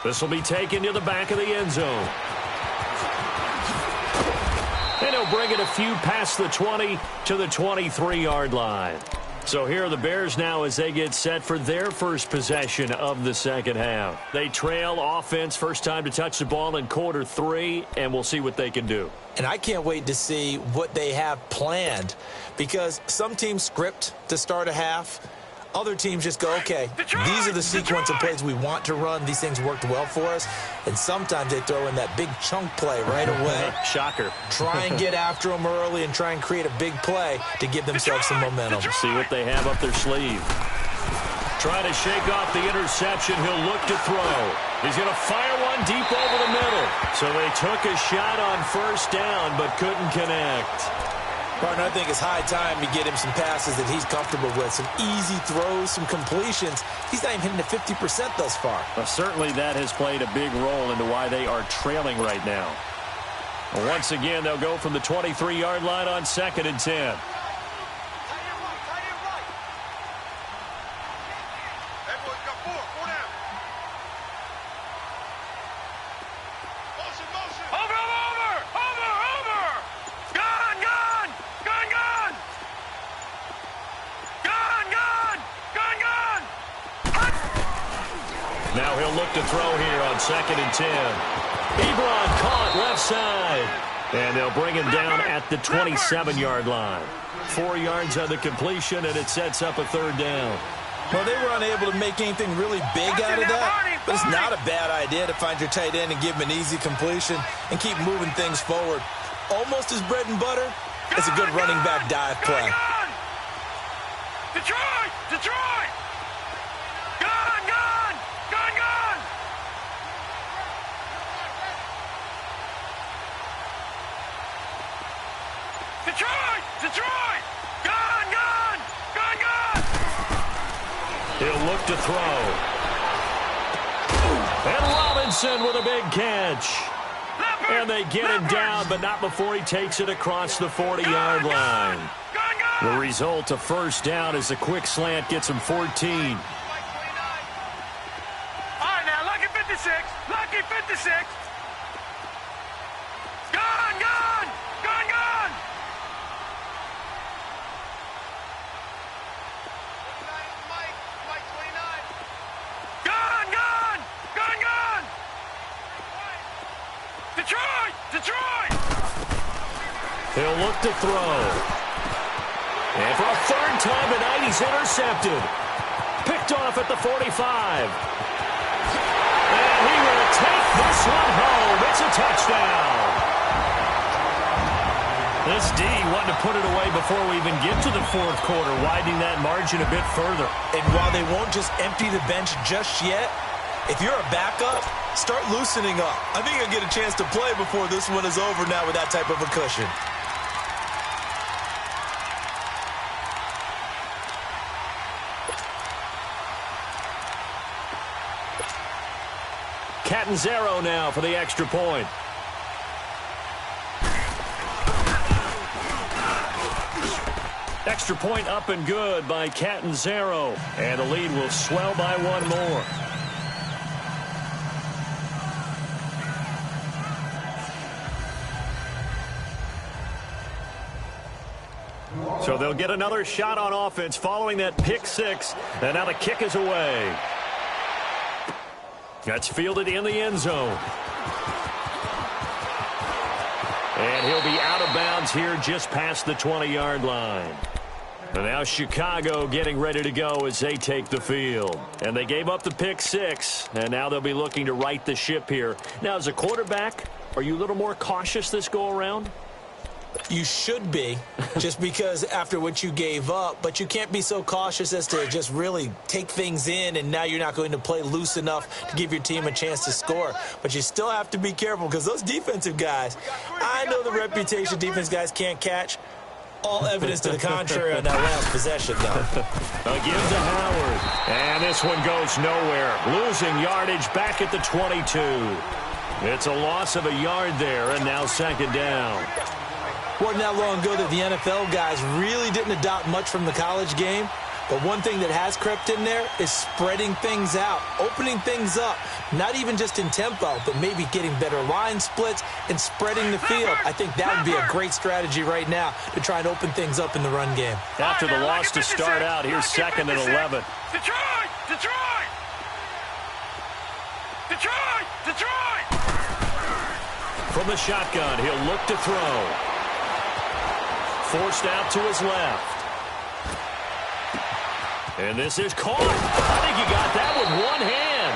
This will be taken to the back of the end zone. And he'll bring it a few past the 20 to the 23-yard line. So here are the Bears now as they get set for their first possession of the second half. They trail offense, first time to touch the ball in quarter 3, and we'll see what they can do. And I can't wait to see what they have planned, because some teams script to start a half. Other teams just go, okay, these are the sequence of plays we want to run. These things worked well for us. And sometimes they throw in that big chunk play right away. Shocker. Try and get after them early and try and create a big play to give themselves some momentum. See what they have up their sleeve. Trying to shake off the interception. He'll look to throw. He's going to fire one deep over the middle. So they took a shot on first down but couldn't connect. Partner, I think it's high time to get him some passes that he's comfortable with. Some easy throws, some completions. He's not even hitting the 50% thus far. Well, certainly that has played a big role into why they are trailing right now. Once again, they'll go from the 23-yard line on 2nd and 10. Now he'll look to throw here on 2nd and 10. Ebron caught left side. And they'll bring him down at the 27-yard line. 4 yards on the completion, and it sets up a third down. Well, they were unable to make anything really big out of that, but it's not a bad idea to find your tight end and give him an easy completion and keep moving things forward. Almost as bread and butter as a good running back dive play. Detroit! Detroit! Gone! Gone! Gone! Gone! Detroit! Detroit! Gone! Gone! Gone! Gone! He'll look to throw. And Robinson with a big catch. And they get him down, but not before he takes it across the 40-yard line. The result, a first down, as a quick slant gets him 14. All right, now, lucky 56. Lucky 56. Gone, gone, gone, gone. Gone, gone, gone, gone. He'll look to throw. And for a third time tonight, he's intercepted. Picked off at the 45. And he will take this one home. It's a touchdown. This D wanted to put it away before we even get to the fourth quarter, widening that margin a bit further. And while they won't just empty the bench just yet, if you're a backup, start loosening up. I think you'll get a chance to play before this one is over now with that type of a cushion. Catanzaro now for the extra point. Extra point up and good by Catanzaro. And the lead will swell by one more. So they'll get another shot on offense following that pick six. And now the kick is away. That's fielded in the end zone. And he'll be out of bounds here just past the 20-yard line. And now Chicago getting ready to go as they take the field. And they gave up the pick six, and now they'll be looking to right the ship here. Now, as a quarterback, are you a little more cautious this go-around? You should be, just because after what you gave up, but you can't be so cautious as to just really take things in, and now you're not going to play loose enough to give your team a chance to score. But you still have to be careful, because those defensive guys, I know the reputation defense guys can't catch. All evidence to the contrary on that last possession, though. Again to Howard. And this one goes nowhere. Losing yardage back at the 22. It's a loss of a yard there, and now second down. Wasn't that long ago that the NFL guys really didn't adopt much from the college game. But one thing that has crept in there is spreading things out, opening things up, not even just in tempo, but maybe getting better line splits and spreading the field. I think that would be a great strategy right now to try and open things up in the run game. After the loss to start out, here's second and 11. Detroit! Detroit! Detroit! Detroit! From the shotgun, he'll look to throw. Forced out to his left. And this is caught. I think he got that with one hand.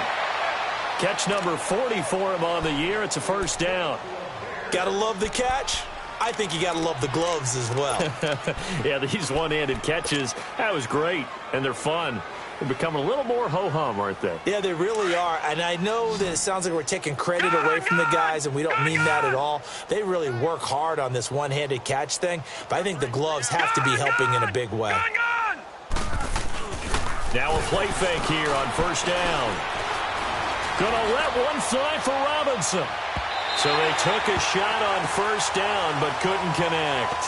Catch number 40 for him on the year. It's a first down. Gotta love the catch. I think you gotta love the gloves as well. Yeah, these one-handed catches, that was great. And they're fun. They're becoming a little more ho-hum, aren't they? Yeah, they really are. And I know that it sounds like we're taking credit away from the guys, and we don't mean that at all. They really work hard on this one-handed catch thing. But I think the gloves have to be helping in a big way. Now a play fake here on first down. Gonna let one fly for Robinson. So they took a shot on first down, but couldn't connect.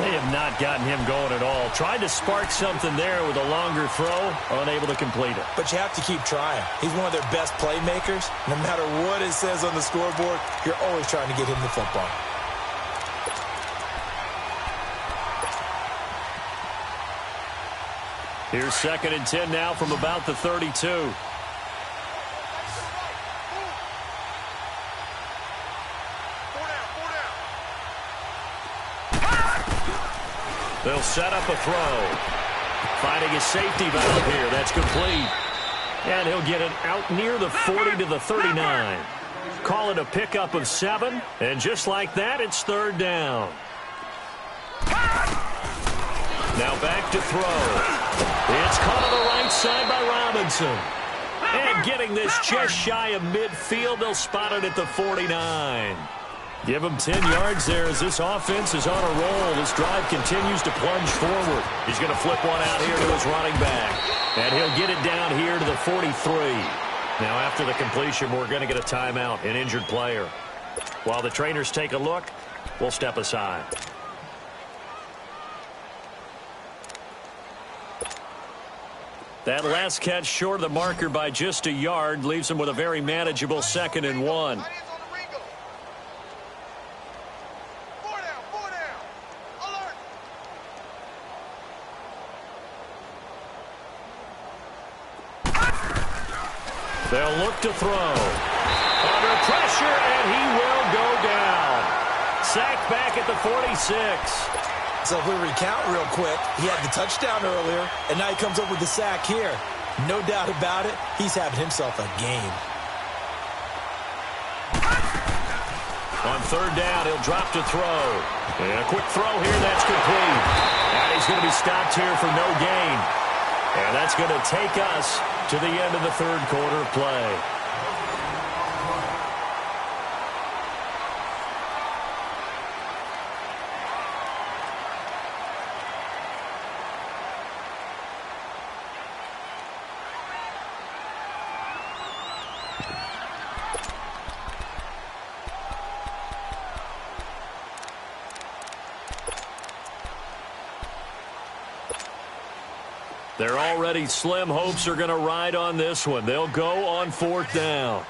They have not gotten him going at all. Tried to spark something there with a longer throw, unable to complete it. But you have to keep trying. He's one of their best playmakers. No matter what it says on the scoreboard, you're always trying to get him the football. Here's second and 10 now from about the 32. They'll set up a throw. Finding a safety valve here. That's complete. And he'll get it out near the 40 to the 39. Call it a pickup of 7. And just like that, it's third down. Now back to throw. It's caught on the right side by Robinson. And getting this just shy of midfield, they'll spot it at the 49. Give him 10 yards there as this offense is on a roll. This drive continues to plunge forward. He's going to flip one out here to his running back. And he'll get it down here to the 43. Now after the completion, we're going to get a timeout, an injured player. While the trainers take a look, we'll step aside. That last catch short of the marker by just a yard leaves him with a very manageable 2nd and 1. They'll look to throw. Under pressure, and he will go down. sacked back at the 46. So if we recount real quick, he had the touchdown earlier, and now he comes up with the sack here. No doubt about it, he's having himself a game. On third down, he'll drop to throw. And a quick throw here, that's complete. And he's going to be stopped here for no gain. And that's going to take us to the end of the third quarter of play. Their already slim hopes are going to ride on this one. They'll go on fourth down.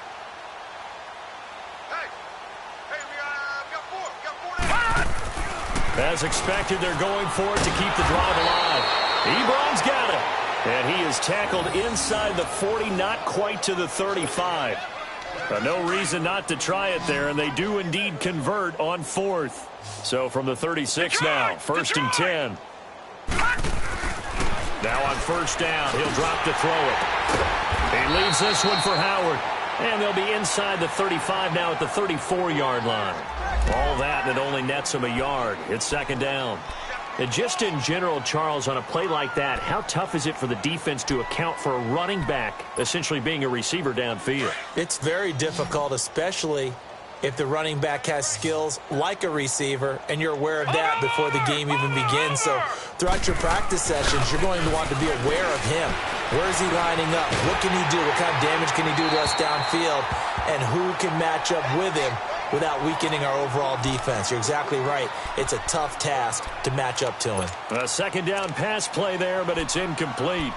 As expected, they're going for it to keep the drive alive. Ebron's got it. And he is tackled inside the 40, not quite to the 35. No reason not to try it there, and they do indeed convert on fourth. So from the 36 now, first and 10. Now on first down, he'll drop to throw it. He leaves this one for Howard. And they'll be inside the 35 now at the 34-yard line. All that, and it only nets him a yard. It's second down. And just in general, Charles, on a play like that, how tough is it for the defense to account for a running back essentially being a receiver downfield? It's very difficult, especially if the running back has skills like a receiver, and you're aware of that before the game even begins. So throughout your practice sessions, you're going to want to be aware of him. Where is he lining up? What can he do? What kind of damage can he do to us downfield? And who can match up with him without weakening our overall defense? You're exactly right. It's a tough task to match up to him. A second down pass play there, but it's incomplete.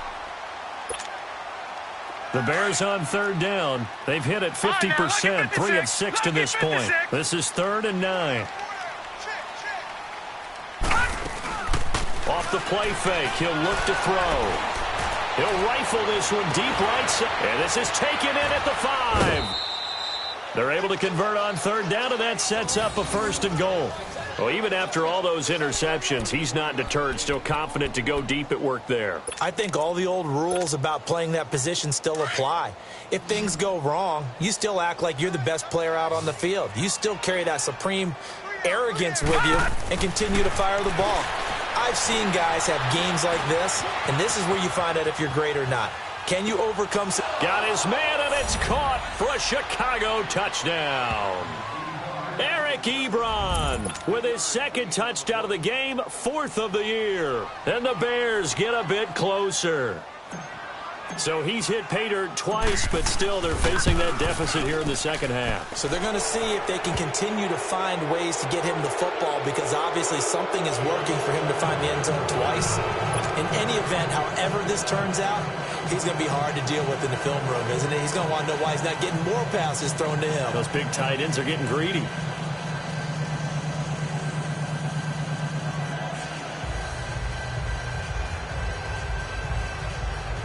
The Bears on third down. They've hit it 50%, 3 of 6 to this point. This is 3rd and 9. Off the play fake, he'll look to throw. He'll rifle this one deep right side. And this is taken in at the 5. They're able to convert on third down, and that sets up a 1st and goal. Well, even after all those interceptions, he's not deterred, still confident to go deep at work there. I think all the old rules about playing that position still apply. If things go wrong, you still act like you're the best player out on the field. You still carry that supreme arrogance with you and continue to fire the ball. I've seen guys have games like this, and this is where you find out if you're great or not. Can you overcome... Got his man, and it's caught for a Chicago touchdown. Eric Ebron with his 2nd touchdown of the game, 4th of the year. And the Bears get a bit closer. So he's hit pay dirt twice, but still they're facing that deficit here in the second half. So they're going to see if they can continue to find ways to get him the football, because obviously something is working for him to find the end zone twice. In any event, however this turns out, he's going to be hard to deal with in the film room, isn't it? He's going to want to know why he's not getting more passes thrown to him. Those big tight ends are getting greedy.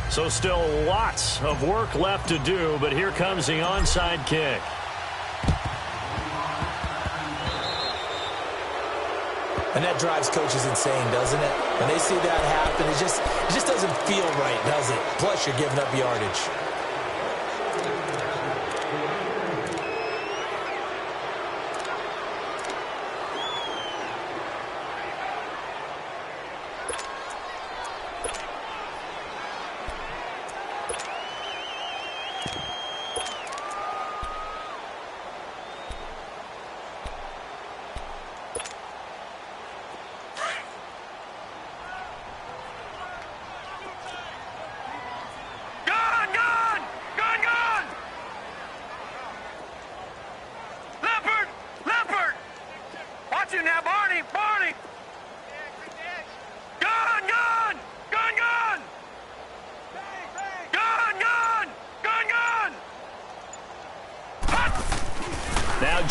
So still lots of work left to do, but here comes the onside kick. And that drives coaches insane, doesn't it? When they see that happen, it just doesn't feel right, does it? Plus, you're giving up yardage.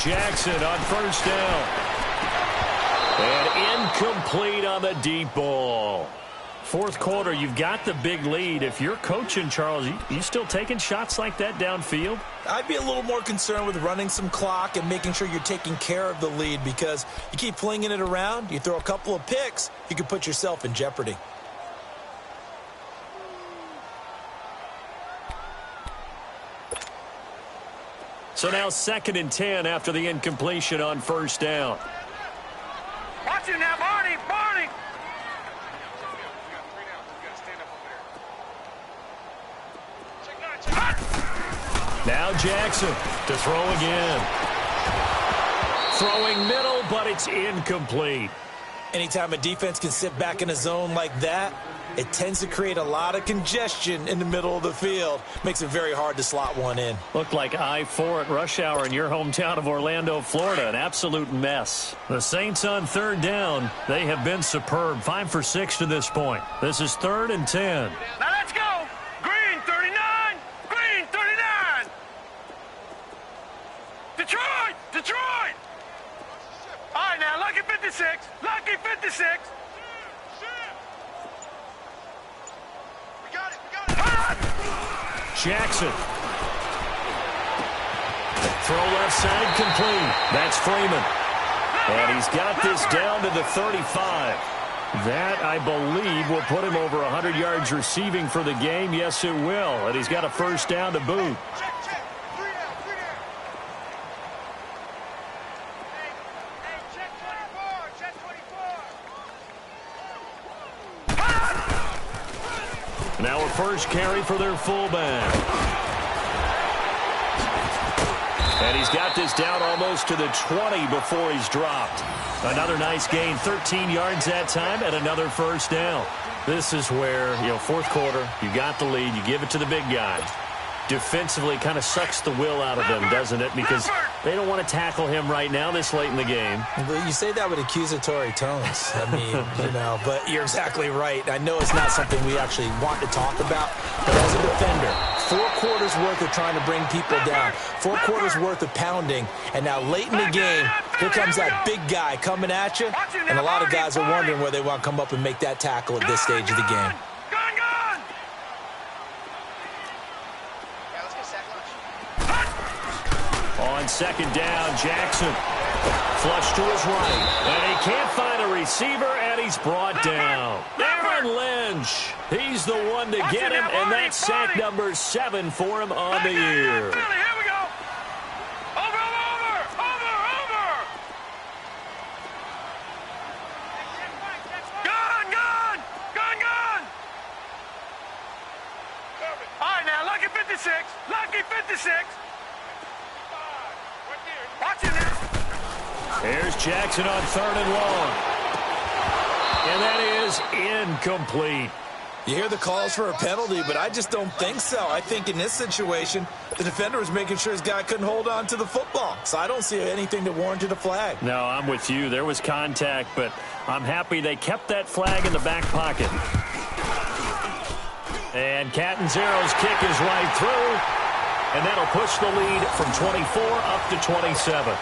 Jackson on first down. And incomplete on the deep ball. Fourth quarter, you've got the big lead. If you're coaching, Charles, you still taking shots like that downfield? I'd be a little more concerned with running some clock and making sure you're taking care of the lead, because you keep flinging it around, you throw a couple of picks, you could put yourself in jeopardy. So now 2nd and 10 after the incompletion on first down. Watch it now, Barney, Barney. Now Jackson to throw again. Throwing middle, but it's incomplete. Anytime a defense can sit back in a zone like that, it tends to create a lot of congestion in the middle of the field. Makes it very hard to slot one in. Looked like I-4 at rush hour in your hometown of Orlando, Florida. An absolute mess. The Saints on 3rd down. They have been superb. 5 for 6 to this point. This is 3rd and 10. Now let's go. Green 39. Green 39. Detroit. Detroit. All right, now, Lucky 56. Lucky 56. Jackson. Throw left side complete. That's Freeman. And he's got this down to the 35. That, I believe, will put him over 100 yards receiving for the game. Yes, it will. And he's got a first down to boot. Now a first carry for their fullback. And he's got this down almost to the 20 before he's dropped. Another nice gain, 13 yards that time, and another first down. This is where, fourth quarter, you got the lead, you give it to the big guy. Defensively kind of sucks the will out of them, doesn't it? Because they don't want to tackle him right now this late in the game. But you say that with accusatory tones. I mean, but you're exactly right. I know it's not something we actually want to talk about, but as a defender, 4 quarters worth of trying to bring people down, 4 quarters worth of pounding, and now late in the game, here comes that big guy coming at you, and a lot of guys are wondering where they want to come up and make that tackle at this stage of the game. On 2nd down, Jackson. Flush to his right. And he can't find a receiver, and he's brought down. Aaron Lynch. He's the one to get him, and that's sack number 7 for him on the year. Here we go. Over. Gun. All right, now, Lucky 56. Lucky 56. Watch it now. Here's Jackson on 3rd and long. And that is incomplete. You hear the calls for a penalty, but I just don't think so. I think in this situation, the defender was making sure his guy couldn't hold on to the football. So I don't see anything that warranted a flag. No, I'm with you. There was contact, but I'm happy they kept that flag in the back pocket. And Catanzaro's kick is right through. And that'll push the lead from 24 up to 27.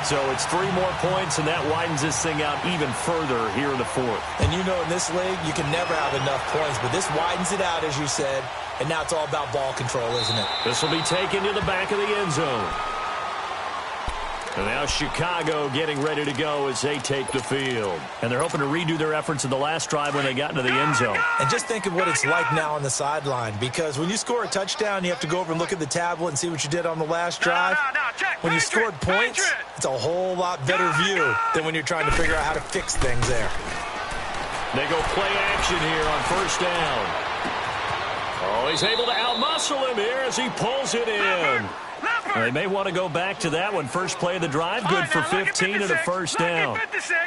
So it's 3 more points, and that widens this thing out even further here in the 4th. And in this league, you can never have enough points, but this widens it out, as you said, and now it's all about ball control, isn't it? This will be taken to the back of the end zone. And now Chicago getting ready to go as they take the field. And they're hoping to redo their efforts in the last drive when they got into the end zone. And just think of what it's like now on the sideline, because when you score a touchdown, you have to go over and look at the tablet and see what you did on the last drive. When you scored points, it's a whole lot better view than when you're trying to figure out how to fix things there. They go play action here on first down. Oh, he's able to outmuscle him here as he pulls it in. They may want to go back to that one. First play of the drive, good for 15 and a first down.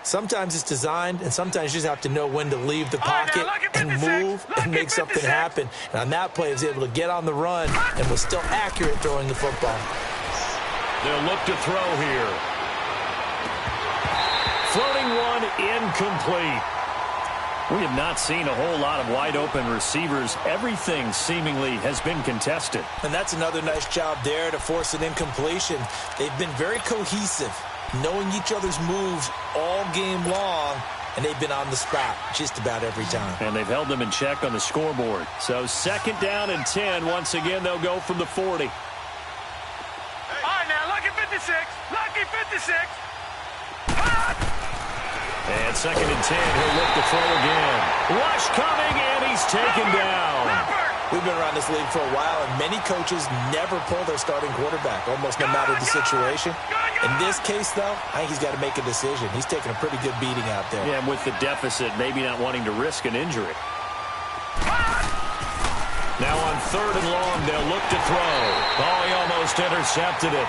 Sometimes it's designed, and sometimes you just have to know when to leave the pocket and move and make something happen. And on that play, he was able to get on the run and was still accurate throwing the football. They'll look to throw here. Floating one, incomplete. We have not seen a whole lot of wide-open receivers. Everything seemingly has been contested. And that's another nice job there to force an incompletion. They've been very cohesive, knowing each other's moves all game long, and they've been on the spot just about every time. And they've held them in check on the scoreboard. So 2nd down and 10. Once again, they'll go from the 40. All right, now, lucky 56. Lucky 56. And 2nd and 10. He'll look to throw again. Rush coming, and he's taken down. We've been around this league for a while, and many coaches never pull their starting quarterback, almost no matter the situation. In this case, though, I think he's got to make a decision. He's taking a pretty good beating out there. Yeah, and with the deficit, maybe not wanting to risk an injury. Now on 3rd and long, they'll look to throw. Oh, he almost intercepted it.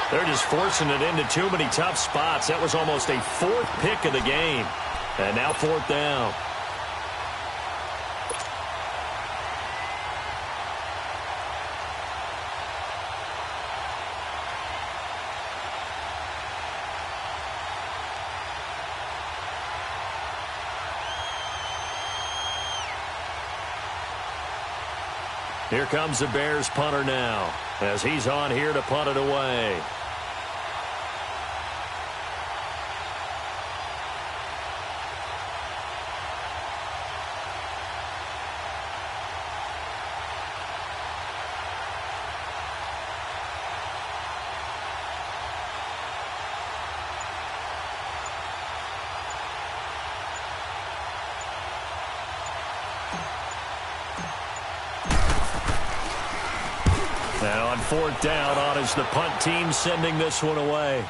They're just forcing it into too many tough spots. That was almost a 4th pick of the game. And now 4th down. Here comes the Bears punter now, as he's on here to punt it away. Now on 4th down, on is the punt team sending this one away.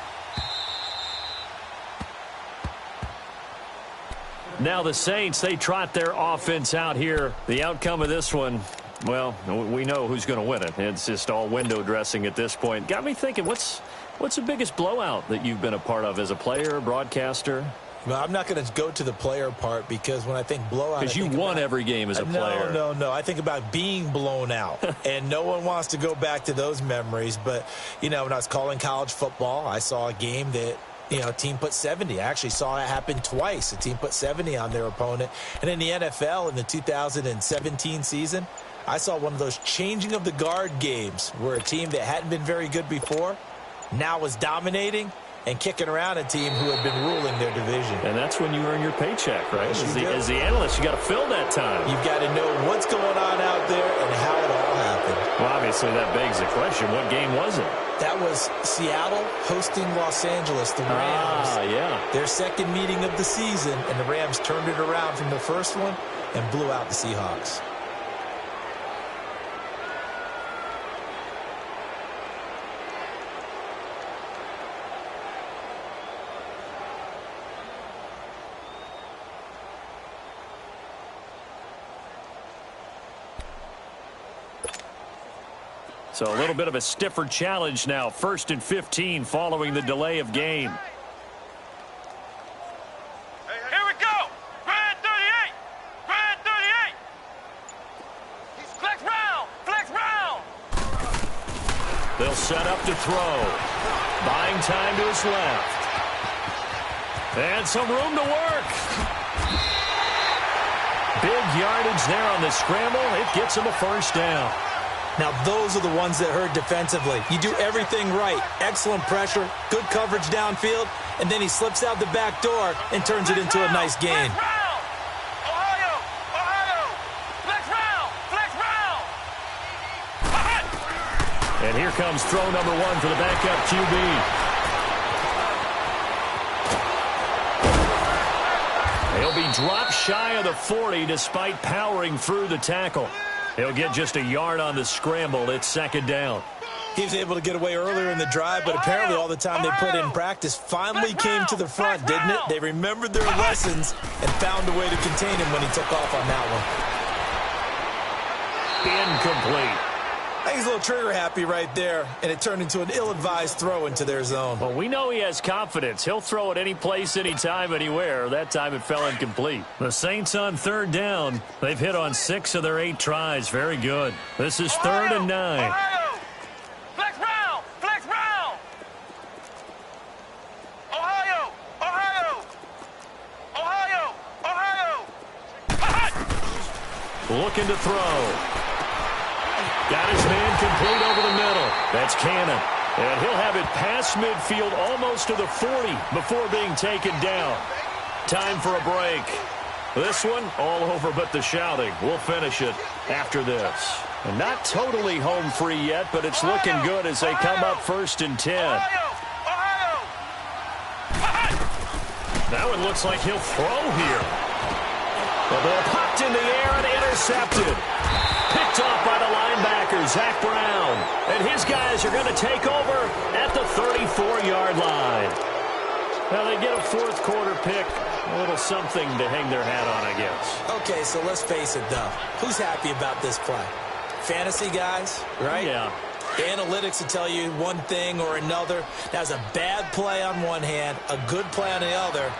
Now the Saints, they trot their offense out here. The outcome of this one, well, we know who's going to win it. It's just all window dressing at this point. Got me thinking, what's the biggest blowout that you've been a part of as a player, broadcaster? Well, I'm not going to go to the player part because when I think blowout, because you won every game as a player. No. I think about being blown out, and no one wants to go back to those memories. But, when I was calling college football, I saw a game that, a team put 70. I actually saw it happen twice. A team put 70 on their opponent. And in the NFL, in the 2017 season, I saw one of those changing of the guard games where a team that hadn't been very good before now was dominating and kicking around a team who had been ruling their division. And that's when you earn your paycheck, right? Yes, as the analyst, you got to fill that time. You've got to know what's going on out there and how it all happened. Well, obviously, that begs the question, what game was it? That was Seattle hosting Los Angeles, the Rams. Yeah. Their 2nd meeting of the season, and the Rams turned it around from the first one and blew out the Seahawks. So a little bit of a stiffer challenge now. 1st and 15 following the delay of game. Here we go. Red 38. Red 38. Flex round. Flex round. They'll set up to throw. Buying time to his left. And some room to work. Big yardage there on the scramble. It gets him a 1st down. Now, those are the ones that hurt defensively. You do everything right. Excellent pressure, good coverage downfield, and then he slips out the back door and turns it into a nice gain. Ohio! Flex round! Flex round! And here comes throw number 1 for the backup QB. He'll be dropped shy of the 40 despite powering through the tackle. He'll get just a yard on the scramble. It's 2nd down. He was able to get away earlier in the drive, but apparently all the time they put in practice finally came to the front, didn't it? They remembered their lessons and found a way to contain him when he took off on that one. Incomplete. I think he's a little trigger happy right there, and it turned into an ill-advised throw into their zone. Well, we know he has confidence. He'll throw it any place, anytime, anywhere. That time it fell incomplete. The Saints on 3rd down. They've hit on 6 of their 8 tries. Very good. This is 3rd and 9. Ohio! Flex round! Flex round! Ohio! Looking to throw. Got his man complete over the middle. That's Cannon. And he'll have it past midfield almost to the 40 before being taken down. Time for a break. This one, all over but the shouting. We'll finish it after this. And not totally home free yet, but it's looking good as they come up 1st and 10. That one looks like he'll throw here. The ball popped in the air and intercepted. Picked off by the linebacker, Zach Brown. And his guys are going to take over at the 34-yard line. Now they get a fourth quarter pick. A little something to hang their hat on, I guess. Okay, so let's face it, though. Who's happy about this play? Fantasy guys, right? Yeah. The analytics will tell you one thing or another. That's a bad play on one hand, a good play on the other,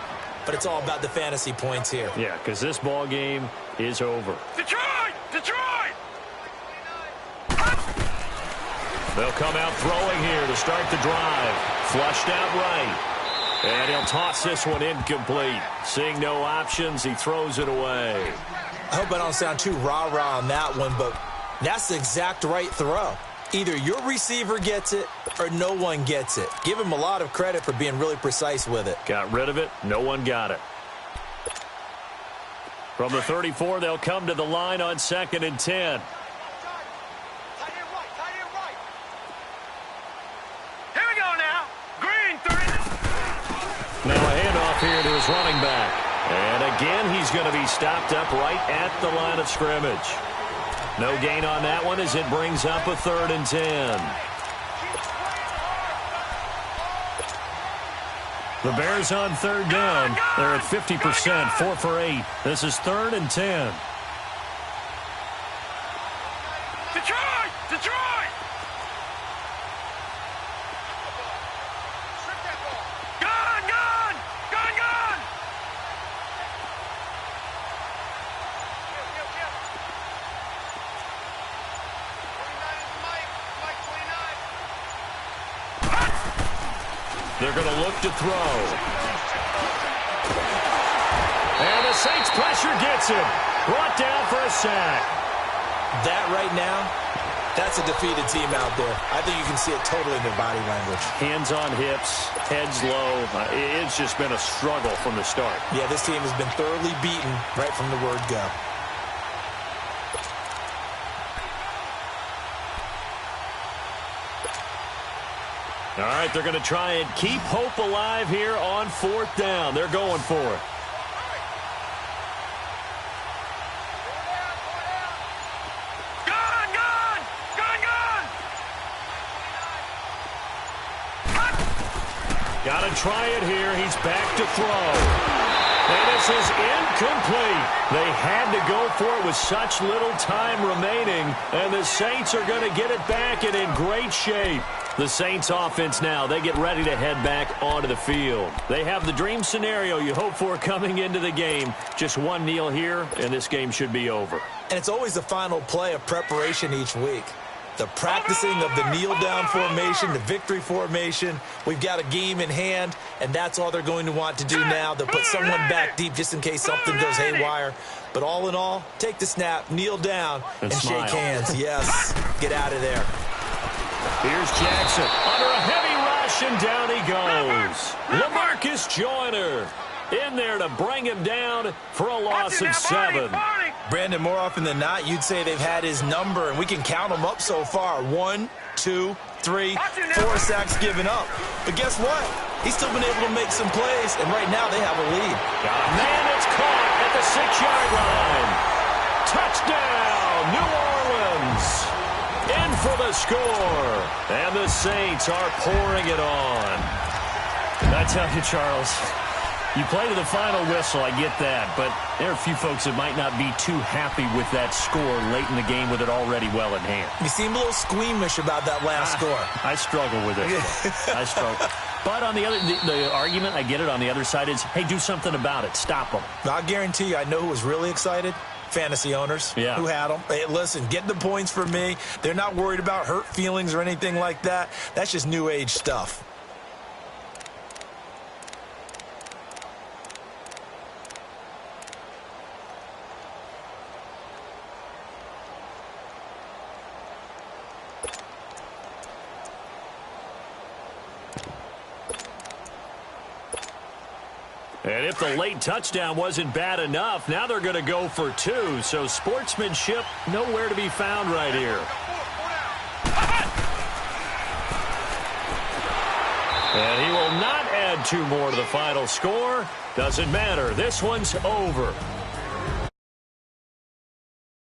but it's all about the fantasy points here. Yeah, because this ball game is over. Detroit! Detroit! They'll come out throwing here to start the drive. Flushed out right. And he'll toss this one incomplete. Seeing no options, he throws it away. I hope I don't sound too rah-rah on that one, but that's the exact right throw. Either your receiver gets it or no one gets it. Give him a lot of credit for being really precise with it. Got rid of it. No one got it. From the 34, they'll come to the line on 2nd and 10. Here we go now. Green, 30. Now a handoff here to his running back. And again, he's going to be stopped up right at the line of scrimmage. No gain on that one as it brings up a 3rd and 10. The Bears on 3rd down. They're at 50%, 4 for 8. This is 3rd and 10. Detroit! Detroit! Gun! Gun! Gun! Gun! They're going to look to throw. And the Saints pressure gets him. Brought down for a sack. That right now, that's a defeated team out there. I think you can see it totally in their body language. Hands on hips, heads low. It's just been a struggle from the start. Yeah, this team has been thoroughly beaten right from the word go. All right, they're going to try and keep hope alive here on 4th down. They're going for it. Gun! Gun! Gun! Gun! Got to try it here. He's back to throw. And this is incomplete. They had to go for it with such little time remaining. And the Saints are going to get it back and in great shape. The Saints offense now, they get ready to head back onto the field. They have the dream scenario you hope for coming into the game. Just one kneel here, and this game should be over. And it's always the final play of preparation each week. The practicing of the kneel-down formation, the victory formation. We've got a game in hand, and that's all they're going to want to do now. They'll put someone back deep just in case something goes haywire. But all in all, take the snap, kneel down, and smile. shake hands. Yes, get out of there. Here's Jackson under a heavy rush, and down he goes. LaMarcus Joyner in there to bring him down for a loss of 7. Brandon, more often than not, you'd say they've had his number, and we can count them up so far. 1, 2, 3, 4 sacks given up. But guess what? He's still been able to make some plays, and right now they have a lead. Man, it's caught at the 6-yard line. Touchdown, New Orleans. In for the score. And the Saints are pouring it on. I tell you, Charles, you play to the final whistle, I get that, but there are a few folks that might not be too happy with that score late in the game with it already well in hand. You seem a little squeamish about that last score. I struggle with it. I struggle. But on the other, the argument, I get it, on the other side is, hey, do something about it. Stop them. I guarantee you, I know who was really excited. Fantasy owners who had them. Hey, listen, get the points for me. They're not worried about hurt feelings or anything like that. That's just new age stuff. And if the late touchdown wasn't bad enough, now they're going to go for 2. So sportsmanship nowhere to be found right here. And he will not add 2 more to the final score. Doesn't matter. This one's over.